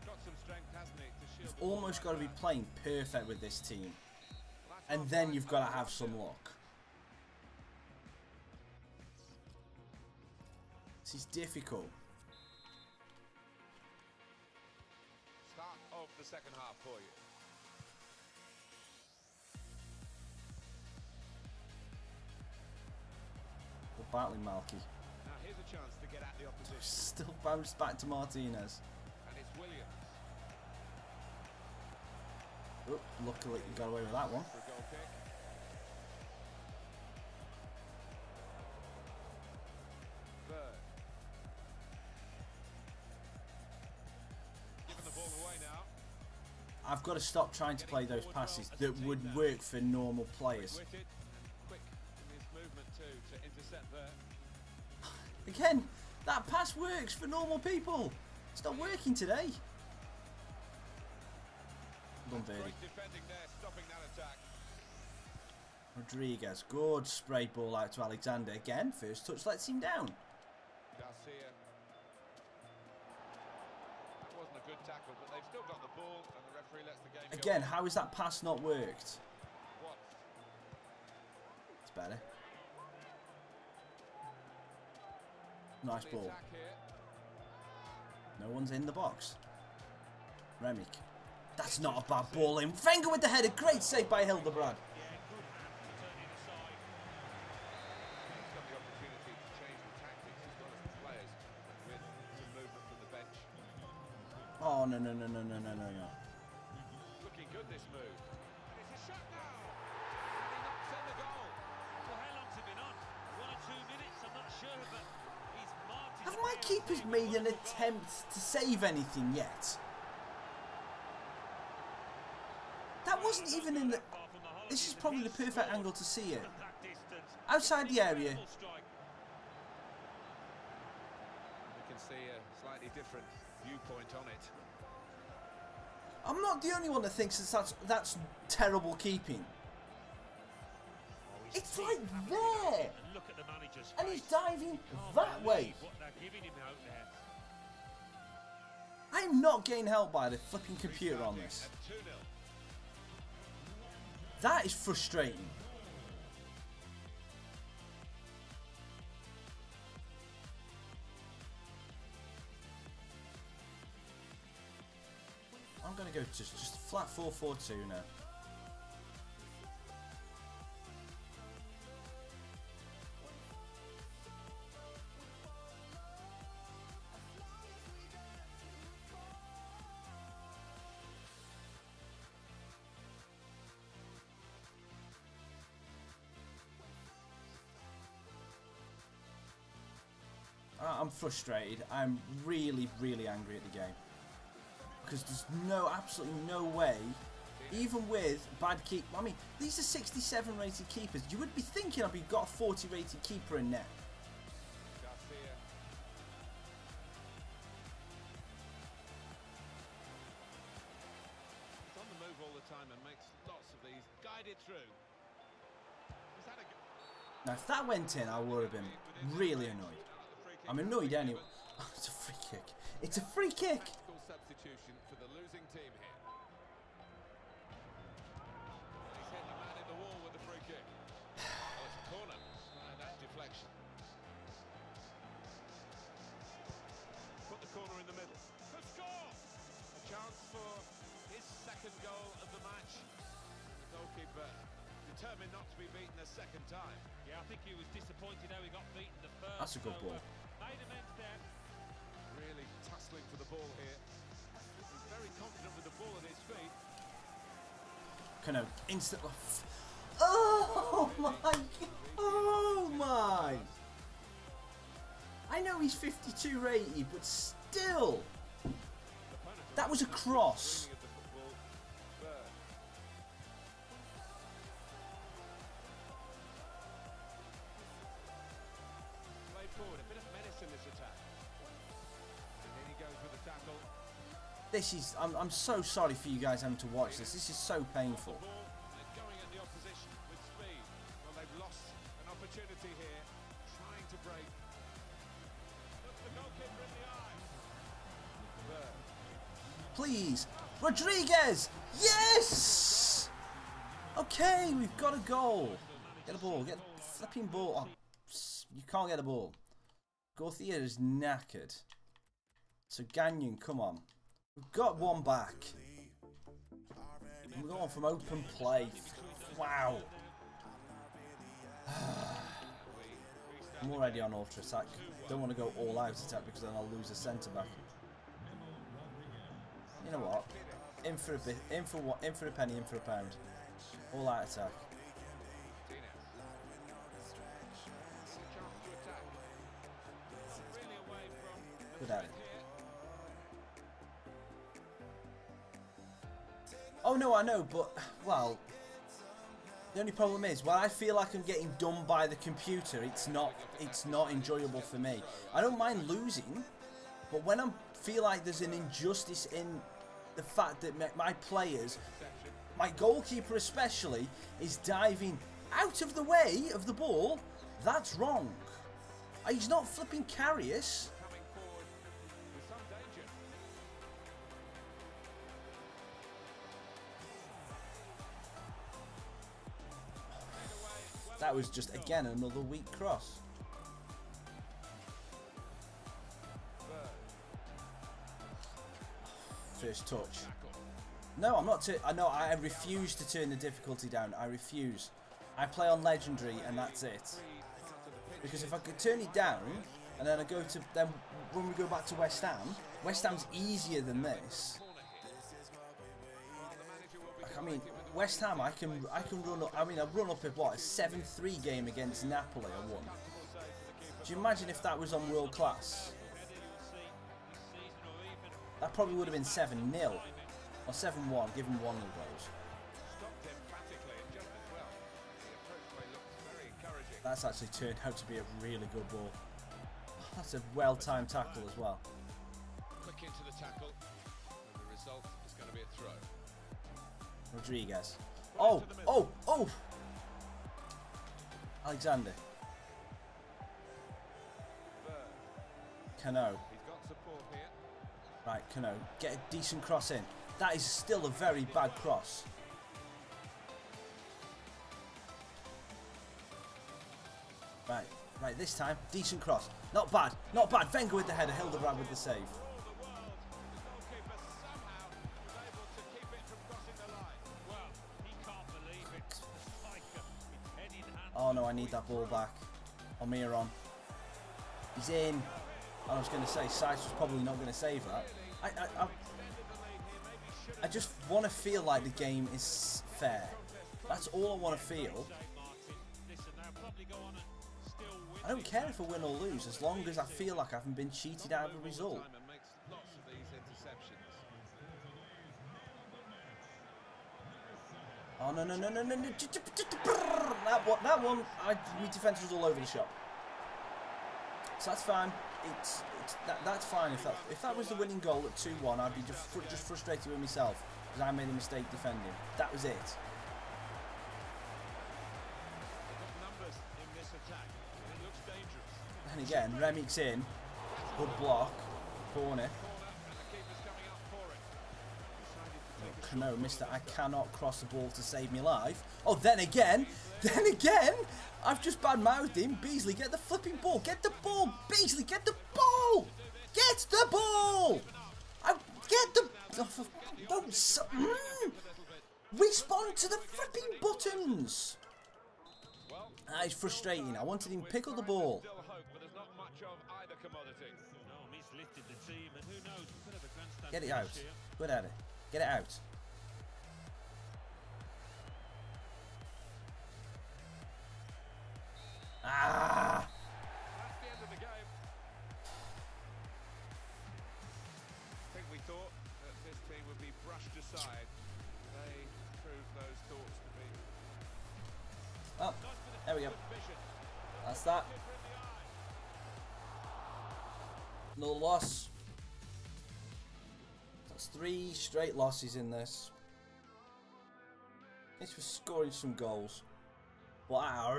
Got some strength, hasn't it, to shield You've the ball almost like got to be that. playing perfect with this team. Well, that's And half then right. you've got to have some luck. This is difficult. Start of the second half for you. We're battling Malky. Now here's a chance to get at the opposition. Still bounced back to Martinez. And it's Williams Oh, luckily he got away with that one. for a goal kick. Bird. Giving the ball away now. I've got to stop trying to play those passes that would work for normal players. Quick-witted and quick in his movement too to intercept there. Again, that pass works for normal people. It's not working today. Done, Birdie. Great defending there, stopping that attack. Rodriguez, good spray ball out to Alexander. Again, first touch lets him down. Garcia. That wasn't a good tackle, but they've still got the ball, and the referee lets the game go. Again, how has that pass not worked? What? It's better. Nice ball. Attack here. No one's in the box. Remick. That's not a bad ball in. Wenger with the header. Great save by Hildebrand. Yeah, good hand to turn it aside. He's got the opportunity to change the tactics as well as the players with some movement from the bench. Oh, no, no, no, no, no, no, no, no. Looking good, this move. And it's a shot now. And he knocks in the goal. Well, how long's it been on? 1 or 2 minutes, I'm not sure, but he's marked his Have my way out keepers there with made an a wonderful attempt to save anything yet? That wasn't even in the... This is probably the perfect angle to see it. Outside the area. We can see a slightly different viewpoint on it. I'm not the only one that thinks that's terrible keeping. It's right there. Look at the manager's And he's face. diving Can't that way. believe what they're giving him out there. I'm not getting help by the flipping computer on this. At 2-0. That is frustrating. I'm going to go just flat 4-4-2 now. I'm frustrated. I'm really, really angry at the game. Because there's absolutely no way, even with bad keep. I mean, these are 67 rated keepers. You would be thinking I've got a 40 rated keeper in there. Garcia. He's on the move all the time and makes lots of these. Guided through. He's had a good... Now, if that went in, I would have been really annoyed. I'm annoyed anyway. Oh, it's a free kick. It's a free kick. Tactical substitution for the losing team here. He's hit the man in the wall with the free kick. Oh, it's a corner. And that's deflection. Put the corner in the middle. Could score! A chance for his second goal of the match. The goalkeeper determined not to be beaten a second time. Yeah, I think he was disappointed how he got beaten the first. That's a good ball. Made amends there. Really tussling for the ball here. He's very confident with the ball at his feet. Kind of instantly. Oh my! Oh my! I know he's 52 rated, but still, that was a cross. Dreaming of the football. Bird. Played forward, a bit of menace in this attack. And then he goes with the tackle. This is. I'm so sorry for you guys having to watch this. This is so painful. The ball and going at the opposition with speed. Well, they've lost an opportunity here, trying to break. please. Rodriguez! Yes! Okay, we've got a goal. Get a ball. Get a flipping ball. Oh, you can't get a ball. Gauthier is knackered. So Gagnon, come on. We've got one back. We're going from open play. Wow. I'm already on ultra attack. Don't want to go all out attack because then I'll lose a centre back. You know what? In for a bit. In for what? In for a penny. In for a pound. All out attack. Good at it. Oh no, I know, but well, the only problem is when I feel like I'm getting done by the computer, it's not enjoyable for me. I don't mind losing, but when I feel like there's an injustice in the fact that my players, my goalkeeper especially, is diving out of the way of the ball, that's wrong. He's not flipping Karius. That was just, again, another weak cross. First touch. No, I'm not. I refuse to turn the difficulty down. I refuse. I play on Legendary and that's it. Because if I could turn it down, and then I go to, then when we go back to West Ham's easier than this. Like, I mean, West Ham, I can run up. I mean, I've run up at what, a 7-3 game against Napoli. I won. Do you imagine if that was on world class? That probably would have been 7-0 or 7-1. Give him one of those. That's actually turned out to be a really good ball. That's a well-timed tackle as well. Quick into the tackle, and the result is going to be a throw. Rodriguez. Oh, oh, oh! Alexander. Cano. Right, Cano. Get a decent cross in. That is still a very bad cross. Right, right, this time, decent cross. Not bad, not bad. Wenger with the header, Hildebrand with the save. Oh no, I need that ball back. Almiron. He's in. I was going to say, Sykes was probably not going to save that. I just want to feel like the game is fair. That's all I want to feel. I don't care if I win or lose, as long as I feel like I haven't been cheated out of a result. Oh no no no no no no! That one, my defence was all over the shop. So that's fine. That's fine. If that was the winning goal at 2-1, I'd be just frustrated with myself because I made a mistake defending. That was it. And again, Remic's in. Good block. Corner. Oh, no, mister, I cannot cross the ball to save me life. Oh, then again, I've just bad-mouthed him. Beasley, get the flipping ball. Get the ball. Beasley, get the ball. Get the ball. Get the... Respond to the flipping buttons. That is frustrating. I wanted him to pick up the ball. Get it out. Good at it. Get it out. Ah! That's the end of the game. I think we thought that this team would be brushed aside. They proved those thoughts to be. Oh, there we go. That's that. Another loss. That's 3 straight losses in this. It's for scoring some goals. Wow.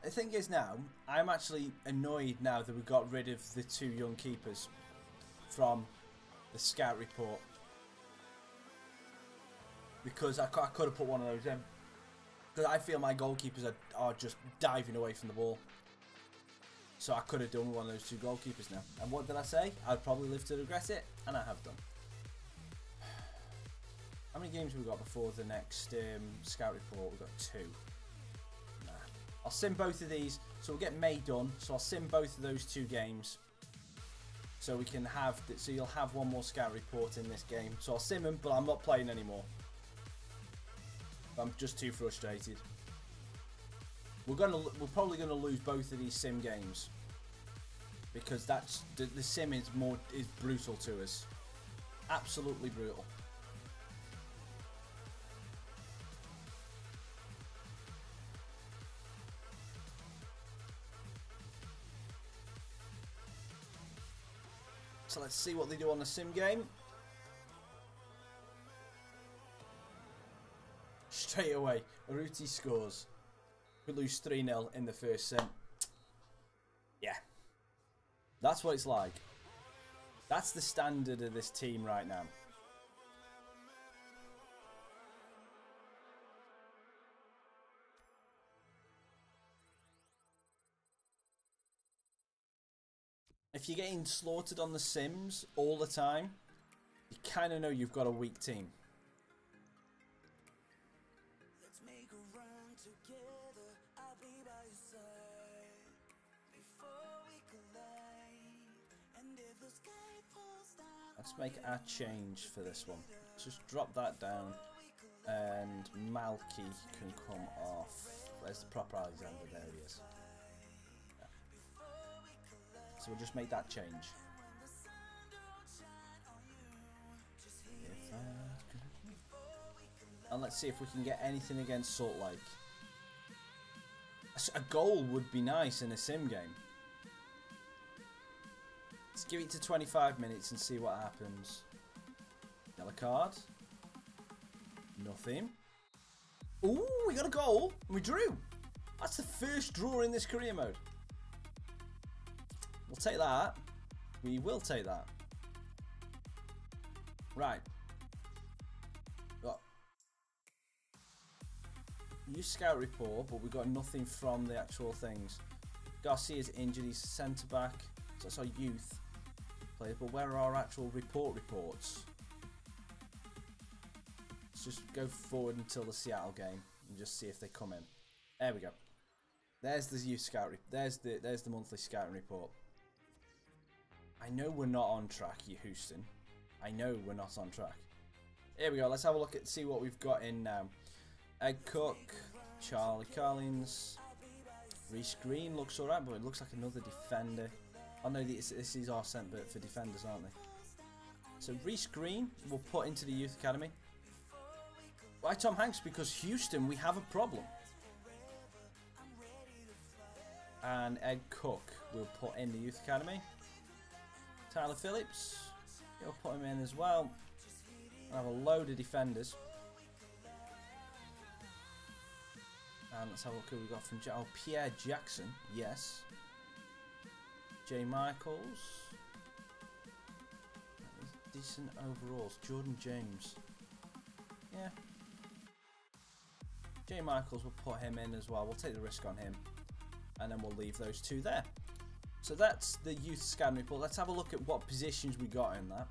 The thing is now, I'm actually annoyed now that we got rid of the 2 young keepers. from the scout report. Because I could have put one of those in. Because I feel my goalkeepers are just diving away from the ball. So I could have done one of those two goalkeepers now. And what did I say? I'd probably live to regret it. And I have done. How many games have we got before the next scout report? We've got 2. Nah. I'll sim both of these. So we'll get May done. So I'll sim both of those 2 games. So we can have... So you'll have one more scout report in this game. So I'll sim them, but I'm not playing anymore. I'm just too frustrated. We're probably gonna lose both of these sim games because that's the sim is brutal to us, absolutely brutal. So let's see what they do on the sim game. Straight away, Aruti scores. We lose 3-0 in the first sim. Yeah. That's what it's like. That's the standard of this team right now. If you're getting slaughtered on the sims all the time, you kind of know you've got a weak team. Let's make a change for this one. Just drop that down and Malky can come off. Where's the proper Alexander? There he is. Yeah. So we'll just make that change. And let's see if we can get anything against Salt Lake. A goal would be nice in a sim game. Let's give it to 25 minutes and see what happens. Yellow card. Nothing. Ooh, we got a goal and we drew. That's the first draw in this career mode. We'll take that. We will take that. Right. Got use scout report, but we got nothing from the actual things. Garcia's injured. He's centre back. So that's our youth players. But where are our actual reports? Let's just go forward until the Seattle game and just see if they come in. There we go. There's the youth scout. There's the monthly scouting report. I know we're not on track, you Houston. I know we're not on track. Here we go. Let's have a look at see what we've got in now. Ed Cook, Charlie Collins, Reece Green looks alright, but it looks like another defender. Oh no, this is our centre for defenders, aren't they? So Reece Green we'll put into the youth academy. Why Tom Hanks? Because Houston, we have a problem. And Ed Cook we'll put in the youth academy. Tyler Phillips, we'll put him in as well. We'll have a load of defenders. And let's have a look who we got from Pierre Jackson, yes. J. Michaels. Decent overalls. Jordan James. Yeah. J. Michaels, we'll put him in as well. We'll take the risk on him. And then we'll leave those two there. So that's the youth scan report. Let's have a look at what positions we got in that.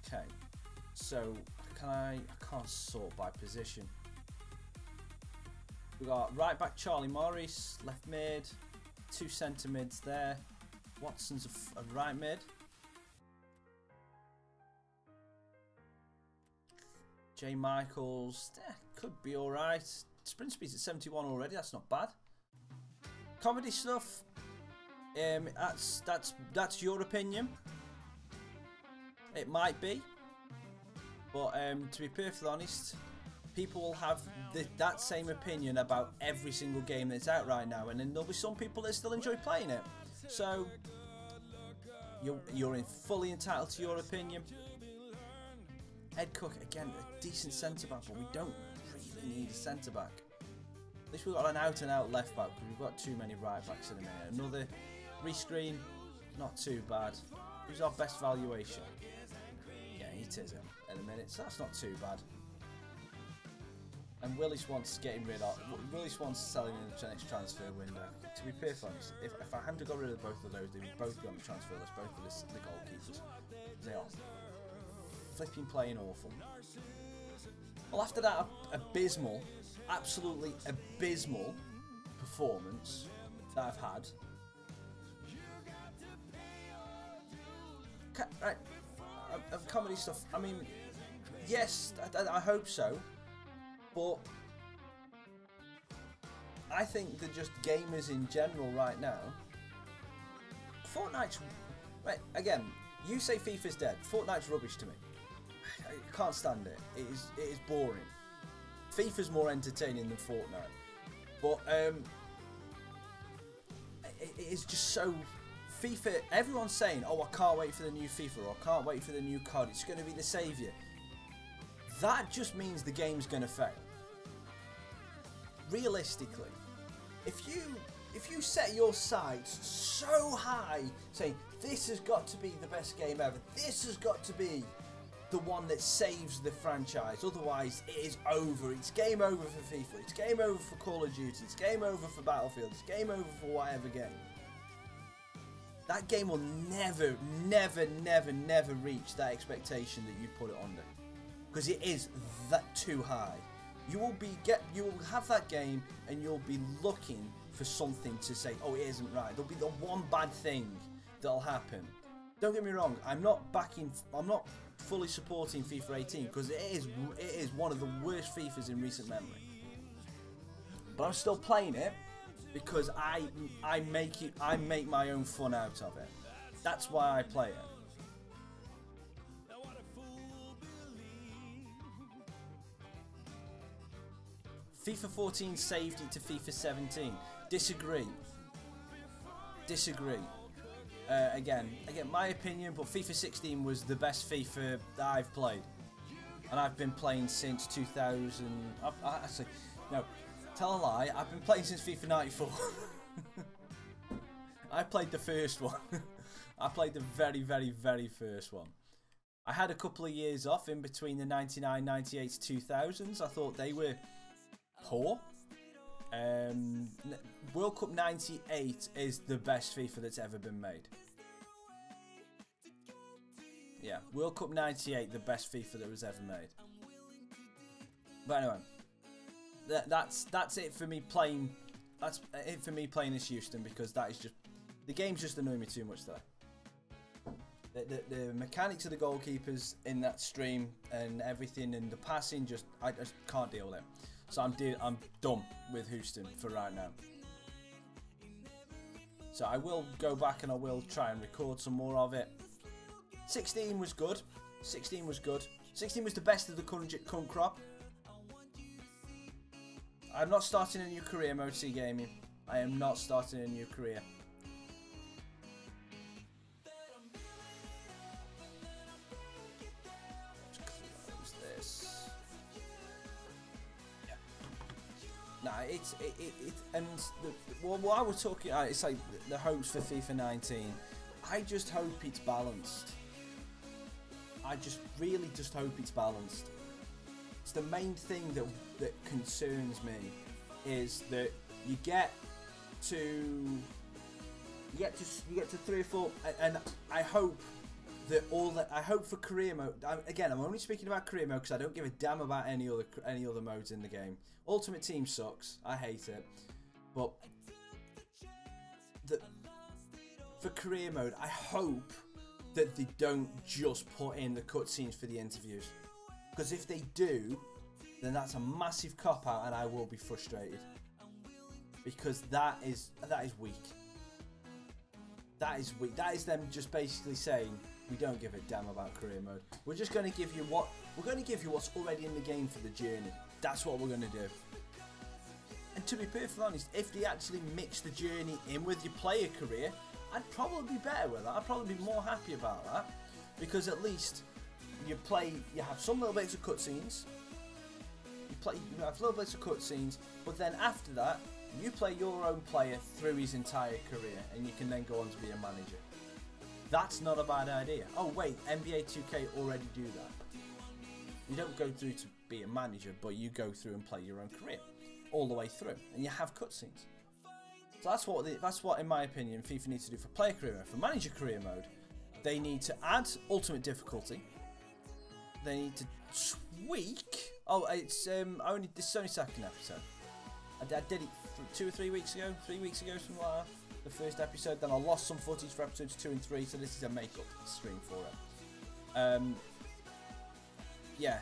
Okay. So I can't sort by position. We got right back Charlie Morris, left mid, 2 centre mids there. Watson's a right mid. J. Michaels, could be alright. Sprint speed's at 71 already, that's not bad. Comedy stuff, that's your opinion. It might be, but to be perfectly honest, people will have that same opinion about every single game that's out right now, and then there'll be some people that still enjoy playing it. So you're fully entitled to your opinion. Ed Cook, again, a decent centre back, but we don't really need a centre back. At least we've got an out-and-out left back, because we've got too many right backs in a minute. Another rescreen, not too bad. Who's our best valuation? Yeah, it is in a minute, so that's not too bad. And Willis wants getting rid of. Willis wants selling in the next transfer window. To be perfectly honest, if I hadn't got rid of both of those, they would both be on the transfer list. Both of the goalkeepers. They are flipping playing awful. Well, after that abysmal, absolutely abysmal performance that I've had. Right, of comedy stuff. I mean, yes, I hope so. But I think that just gamers in general right now, Fortnite's, right, again, you say FIFA's dead. Fortnite's rubbish to me. I can't stand it. It is boring. FIFA's more entertaining than Fortnite. But it is just so FIFA. Everyone's saying, "Oh, I can't wait for the new FIFA," or "I can't wait for the new COD. It's going to be the saviour." That just means the game's going to fail. Realistically, if you set your sights so high, saying this has got to be the best game ever, this has got to be the one that saves the franchise, otherwise it is over. It's game over for FIFA, it's game over for Call of Duty, it's game over for Battlefield, it's game over for whatever game. That game will never, never, never, never reach that expectation that you put it under, because it is that too high. You will have that game and you'll be looking for something to say, oh, it isn't right. There'll be the one bad thing that'll happen. Don't get me wrong, I'm not fully supporting FIFA 18, because it is one of the worst FIFAs in recent memory. But I'm still playing it because I make my own fun out of it. That's why I play it. FIFA 14 saved it to FIFA 17. Disagree. Again, my opinion, but FIFA 16 was the best FIFA that I've played, and I've been playing since 2000. Actually, no, tell a lie. I've been playing since FIFA 94. I played the first one. I played the very, very, very first one. I had a couple of years off in between the 99, 98 to 2000s. I thought they were poor. World Cup 98 is the best FIFA that's ever been made. Yeah, World Cup 98, the best FIFA that was ever made. But anyway, that's it for me playing. That's it for me playing as Houston, because that is just, the game's just annoying me too much there. The mechanics of the goalkeepers in that stream and everything, and the passing, I just can't deal with it. So I'm done with Houston for right now. So I will go back and I will try and record some more of it. 16 was good. 16 was good. 16 was the best of the current crop. I'm not starting a new career, Mode C Gaming. I am not starting a new career. Let's close this. Nah, and what I was talking, it's like the hopes for FIFA 19. I just hope it's balanced. I just really just hope it's balanced. It's the main thing that concerns me, is that you get to 3 or 4, and I hope that I hope for career mode. Again, I'm only speaking about career mode because I don't give a damn about any other modes in the game. Ultimate Team sucks. I hate it. But for career mode, I hope that they don't just put in the cutscenes for the interviews, because if they do, then that's a massive cop out, and I will be frustrated, because that is weak. That is weak. That is them just basically saying, we don't give a damn about career mode. We're just going to give you what's already in the game for the journey. That's what we're going to do. And to be perfectly honest, if they actually mix the journey in with your player career, I'd probably be better with that. I'd probably be more happy about that, because at least you have some little bits of cutscenes. You you have little bits of cutscenes, but then after that, you play your own player through his entire career, and you can then go on to be a manager. That's not a bad idea. Oh wait, NBA 2K already do that. You don't go through to be a manager, but you go through and play your own career all the way through, and you have cutscenes. So that's what, in my opinion, FIFA needs to do for player career mode. For manager career mode, they need to add ultimate difficulty. They need to tweak. Oh, it's this is only second episode. I did it 2 or 3 weeks ago, something like that. The first episode. Then I lost some footage for episodes 2 and 3, so this is a make-up stream for it. Yeah.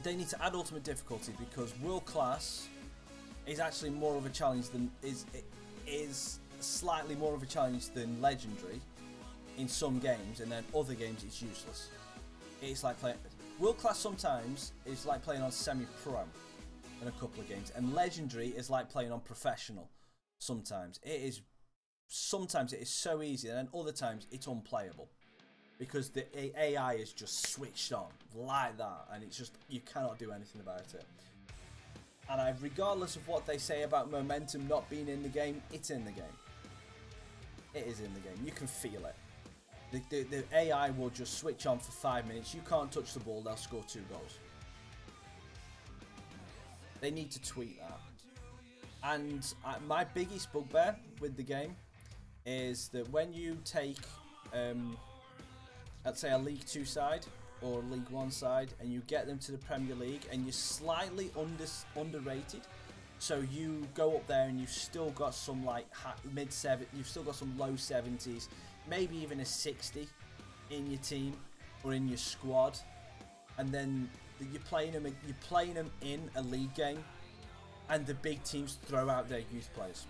They need to add ultimate difficulty because world class is actually more of a challenge than is slightly more of a challenge than legendary in some games, and then other games it's useless. It's like playing world class sometimes is like playing on semi-pro in a couple of games, and legendary is like playing on professional. Sometimes it is so easy, and then other times it's unplayable because the AI is just switched on like that, and it's just, you cannot do anything about it. And regardless of what they say about momentum not being in the game, it's in the game. It is in the game. You can feel it. The AI will just switch on for 5 minutes. You can't touch the ball, they'll score 2 goals. They need to tweak that. And my biggest bugbear with the game is that when you take, let's say, a League 2 side or a League 1 side, and you get them to the Premier League, and you're slightly underrated, so you go up there and you've still got some like you've still got some low 70s, maybe even a 60 in your team or in your squad, and then you're playing them in a league game, and the big teams throw out their youth players.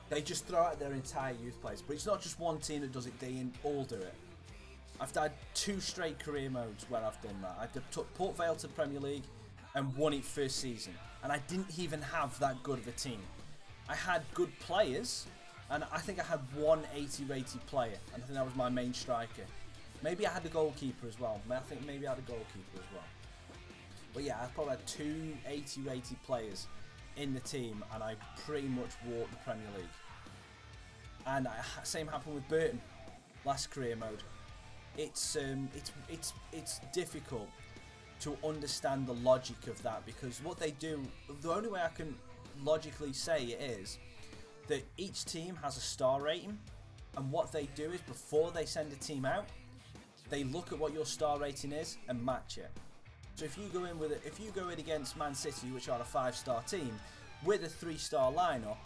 They just throw out their entire youth players, but it's not just one team that does it, they all do it. I've had 2 straight career modes where I've done that. I took Port Vale to the Premier League and won it first season, and I didn't even have that good of a team. I had good players, and I think I had one 80 rated player, and I think that was my main striker. Maybe I had a goalkeeper as well. I think maybe I had a goalkeeper as well. But yeah, I probably had 2 80 rated players in the team, and I pretty much walked the Premier League. And same happened with Burton last career mode. It's difficult to understand the logic of that, because what they do, the only way I can logically say it is that each team has a star rating, and what they do is before they send a team out, they look at what your star rating is and match it. So if you go in against Man City, which are a 5-star team, with a 3-star lineup,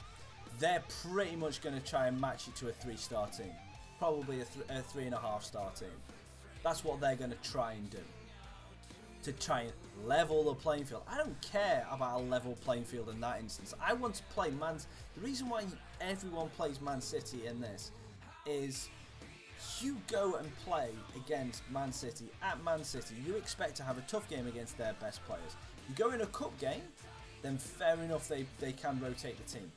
they're pretty much going to try and match it to a 3-star team, probably a 3.5-star team. That's what they're going to try and do, to try and level the playing field. I don't care about a level playing field in that instance. I want to play the reason why everyone plays Man City in this is you go and play against Man City at Man City, you expect to have a tough game against their best players. You go in a cup game, then fair enough, they can rotate the team,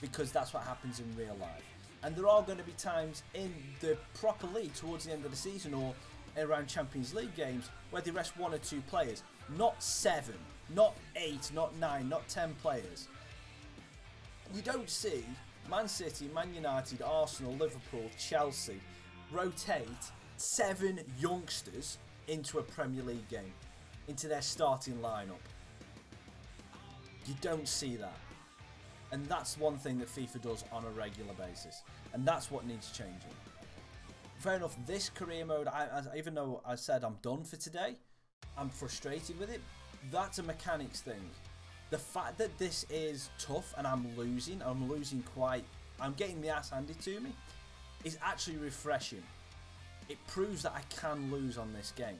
because that's what happens in real life. And there are going to be times in the proper league towards the end of the season or around Champions League games where they rest 1 or 2 players, not 7, not 8, not 9, not 10 players. You don't see Man City, Man United, Arsenal, Liverpool, Chelsea rotate 7 youngsters into a Premier League game, into their starting lineup. You don't see that. And that's one thing that FIFA does on a regular basis, and that's what needs changing. Fair enough, this career mode, even though I said I'm done for today, I'm frustrated with it. That's a mechanics thing. The fact that this is tough and I'm losing I'm getting the ass handed to me, is actually refreshing. It proves that I can lose on this game.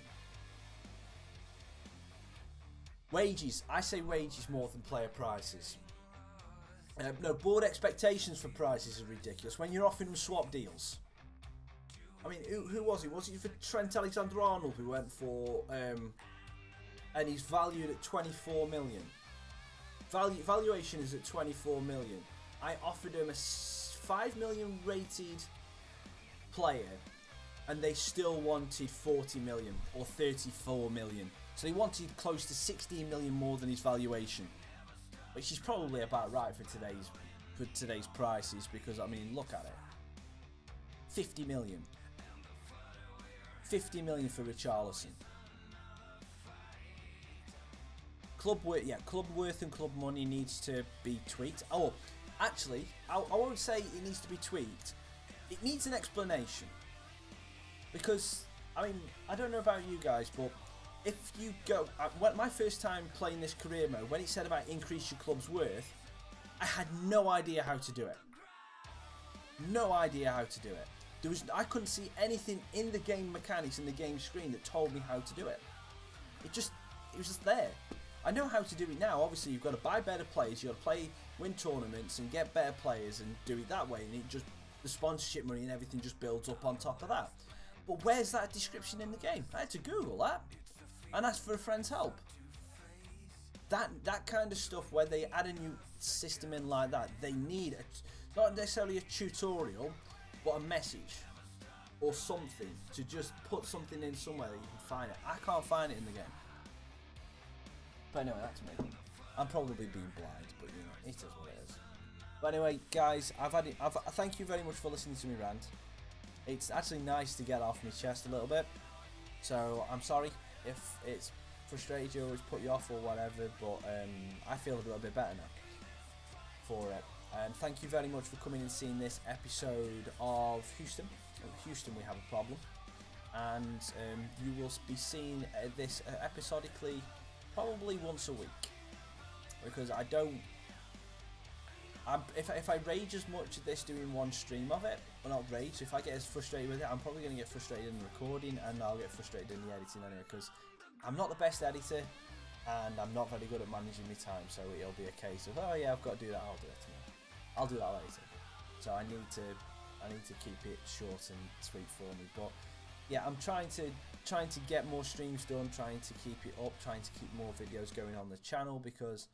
Wages, I say wages more than player prices. No, board expectations for prices are ridiculous. When you're offering them swap deals. I mean, who was it? Was it for Trent Alexander-Arnold who went for, and he's valued at 24 million. Valuation is at 24 million. I offered him a 5 million rated player, and they still wanted 40 million or 34 million. So he wanted close to 16 million more than his valuation, which is probably about right for today's prices, because I mean, look at it. 50 million. 50 million for Richarlison. Club worth and club money needs to be tweaked. Oh, actually, I won't say it needs to be tweaked. It needs an explanation. Because, I mean, I don't know about you guys, but if you go... my first time playing this career mode, when it said about increase your club's worth, I had no idea how to do it. No idea how to do it. I couldn't see anything in the game mechanics, in the game screen, that told me how to do it. It was just there. I know how to do it now. Obviously, you've got to buy better players, you've got to win tournaments and get better players and do it that way, and the sponsorship money and everything just builds up on top of that. But where's that description in the game? I had to Google that and ask for a friend's help. That kind of stuff, where they add a new system in like that, they need not necessarily a tutorial, but a message or something to just put something in somewhere that you can find it. I can't find it in the game. But anyway, that's me. I'm probably being blind, but you know, it is what it is. But anyway, guys, thank you very much for listening to me rant. It's actually nice to get off my chest a little bit. So I'm sorry if it's frustrated you or it's put you off or whatever, but I feel a little bit better now for it. And thank you very much for coming and seeing this episode of Houston. Houston, we have a problem. And you will be seeing this episodically, probably once a week, because I don't. If I rage as much at this doing one stream of it, well, not rage. If I get as frustrated with it, I'm probably going to get frustrated in the recording, and I'll get frustrated in the editing anyway, because I'm not the best editor, and I'm not very good at managing my time. So it'll be a case of, oh yeah, I've got to do that. I'll do it tomorrow. I'll do that later. So I need to keep it short and sweet for me. But yeah, I'm trying to get more streams done, trying to keep it up, trying to keep more videos going on the channel, because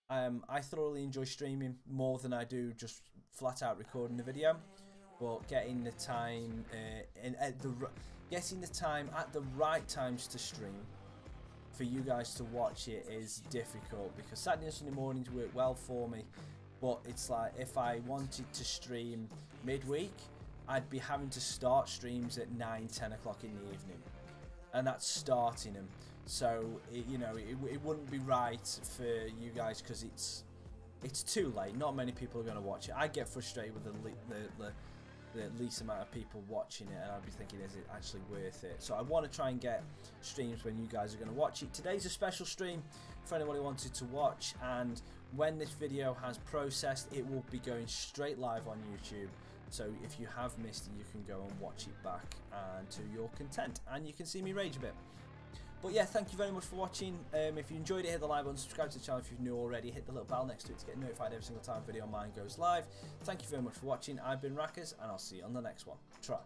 I thoroughly enjoy streaming more than I do just flat out recording the video. But getting the time getting the time at the right times to stream for you guys to watch it is difficult, because Saturday and Sunday mornings work well for me. But it's like, if I wanted to stream midweek, I'd be having to start streams at 9-10 o'clock in the evening, and that's starting them. So it wouldn't be right for you guys, because it's too late. Not many people are going to watch it. I get frustrated with the least amount of people watching it, and I'd be thinking, is it actually worth it? So I want to try and get streams when you guys are going to watch it. Today's a special stream for anyone who wanted to watch, and when this video has processed, it will be going straight live on YouTube. So if you have missed it, you can go and watch it back and to your content, and you can see me rage a bit. But yeah, thank you very much for watching. If you enjoyed it, hit the like button, subscribe to the channel if you're new already, hit the little bell next to it to get notified every single time a video of mine goes live. Thank you very much for watching. I've been Raccas, and I'll see you on the next one. Try.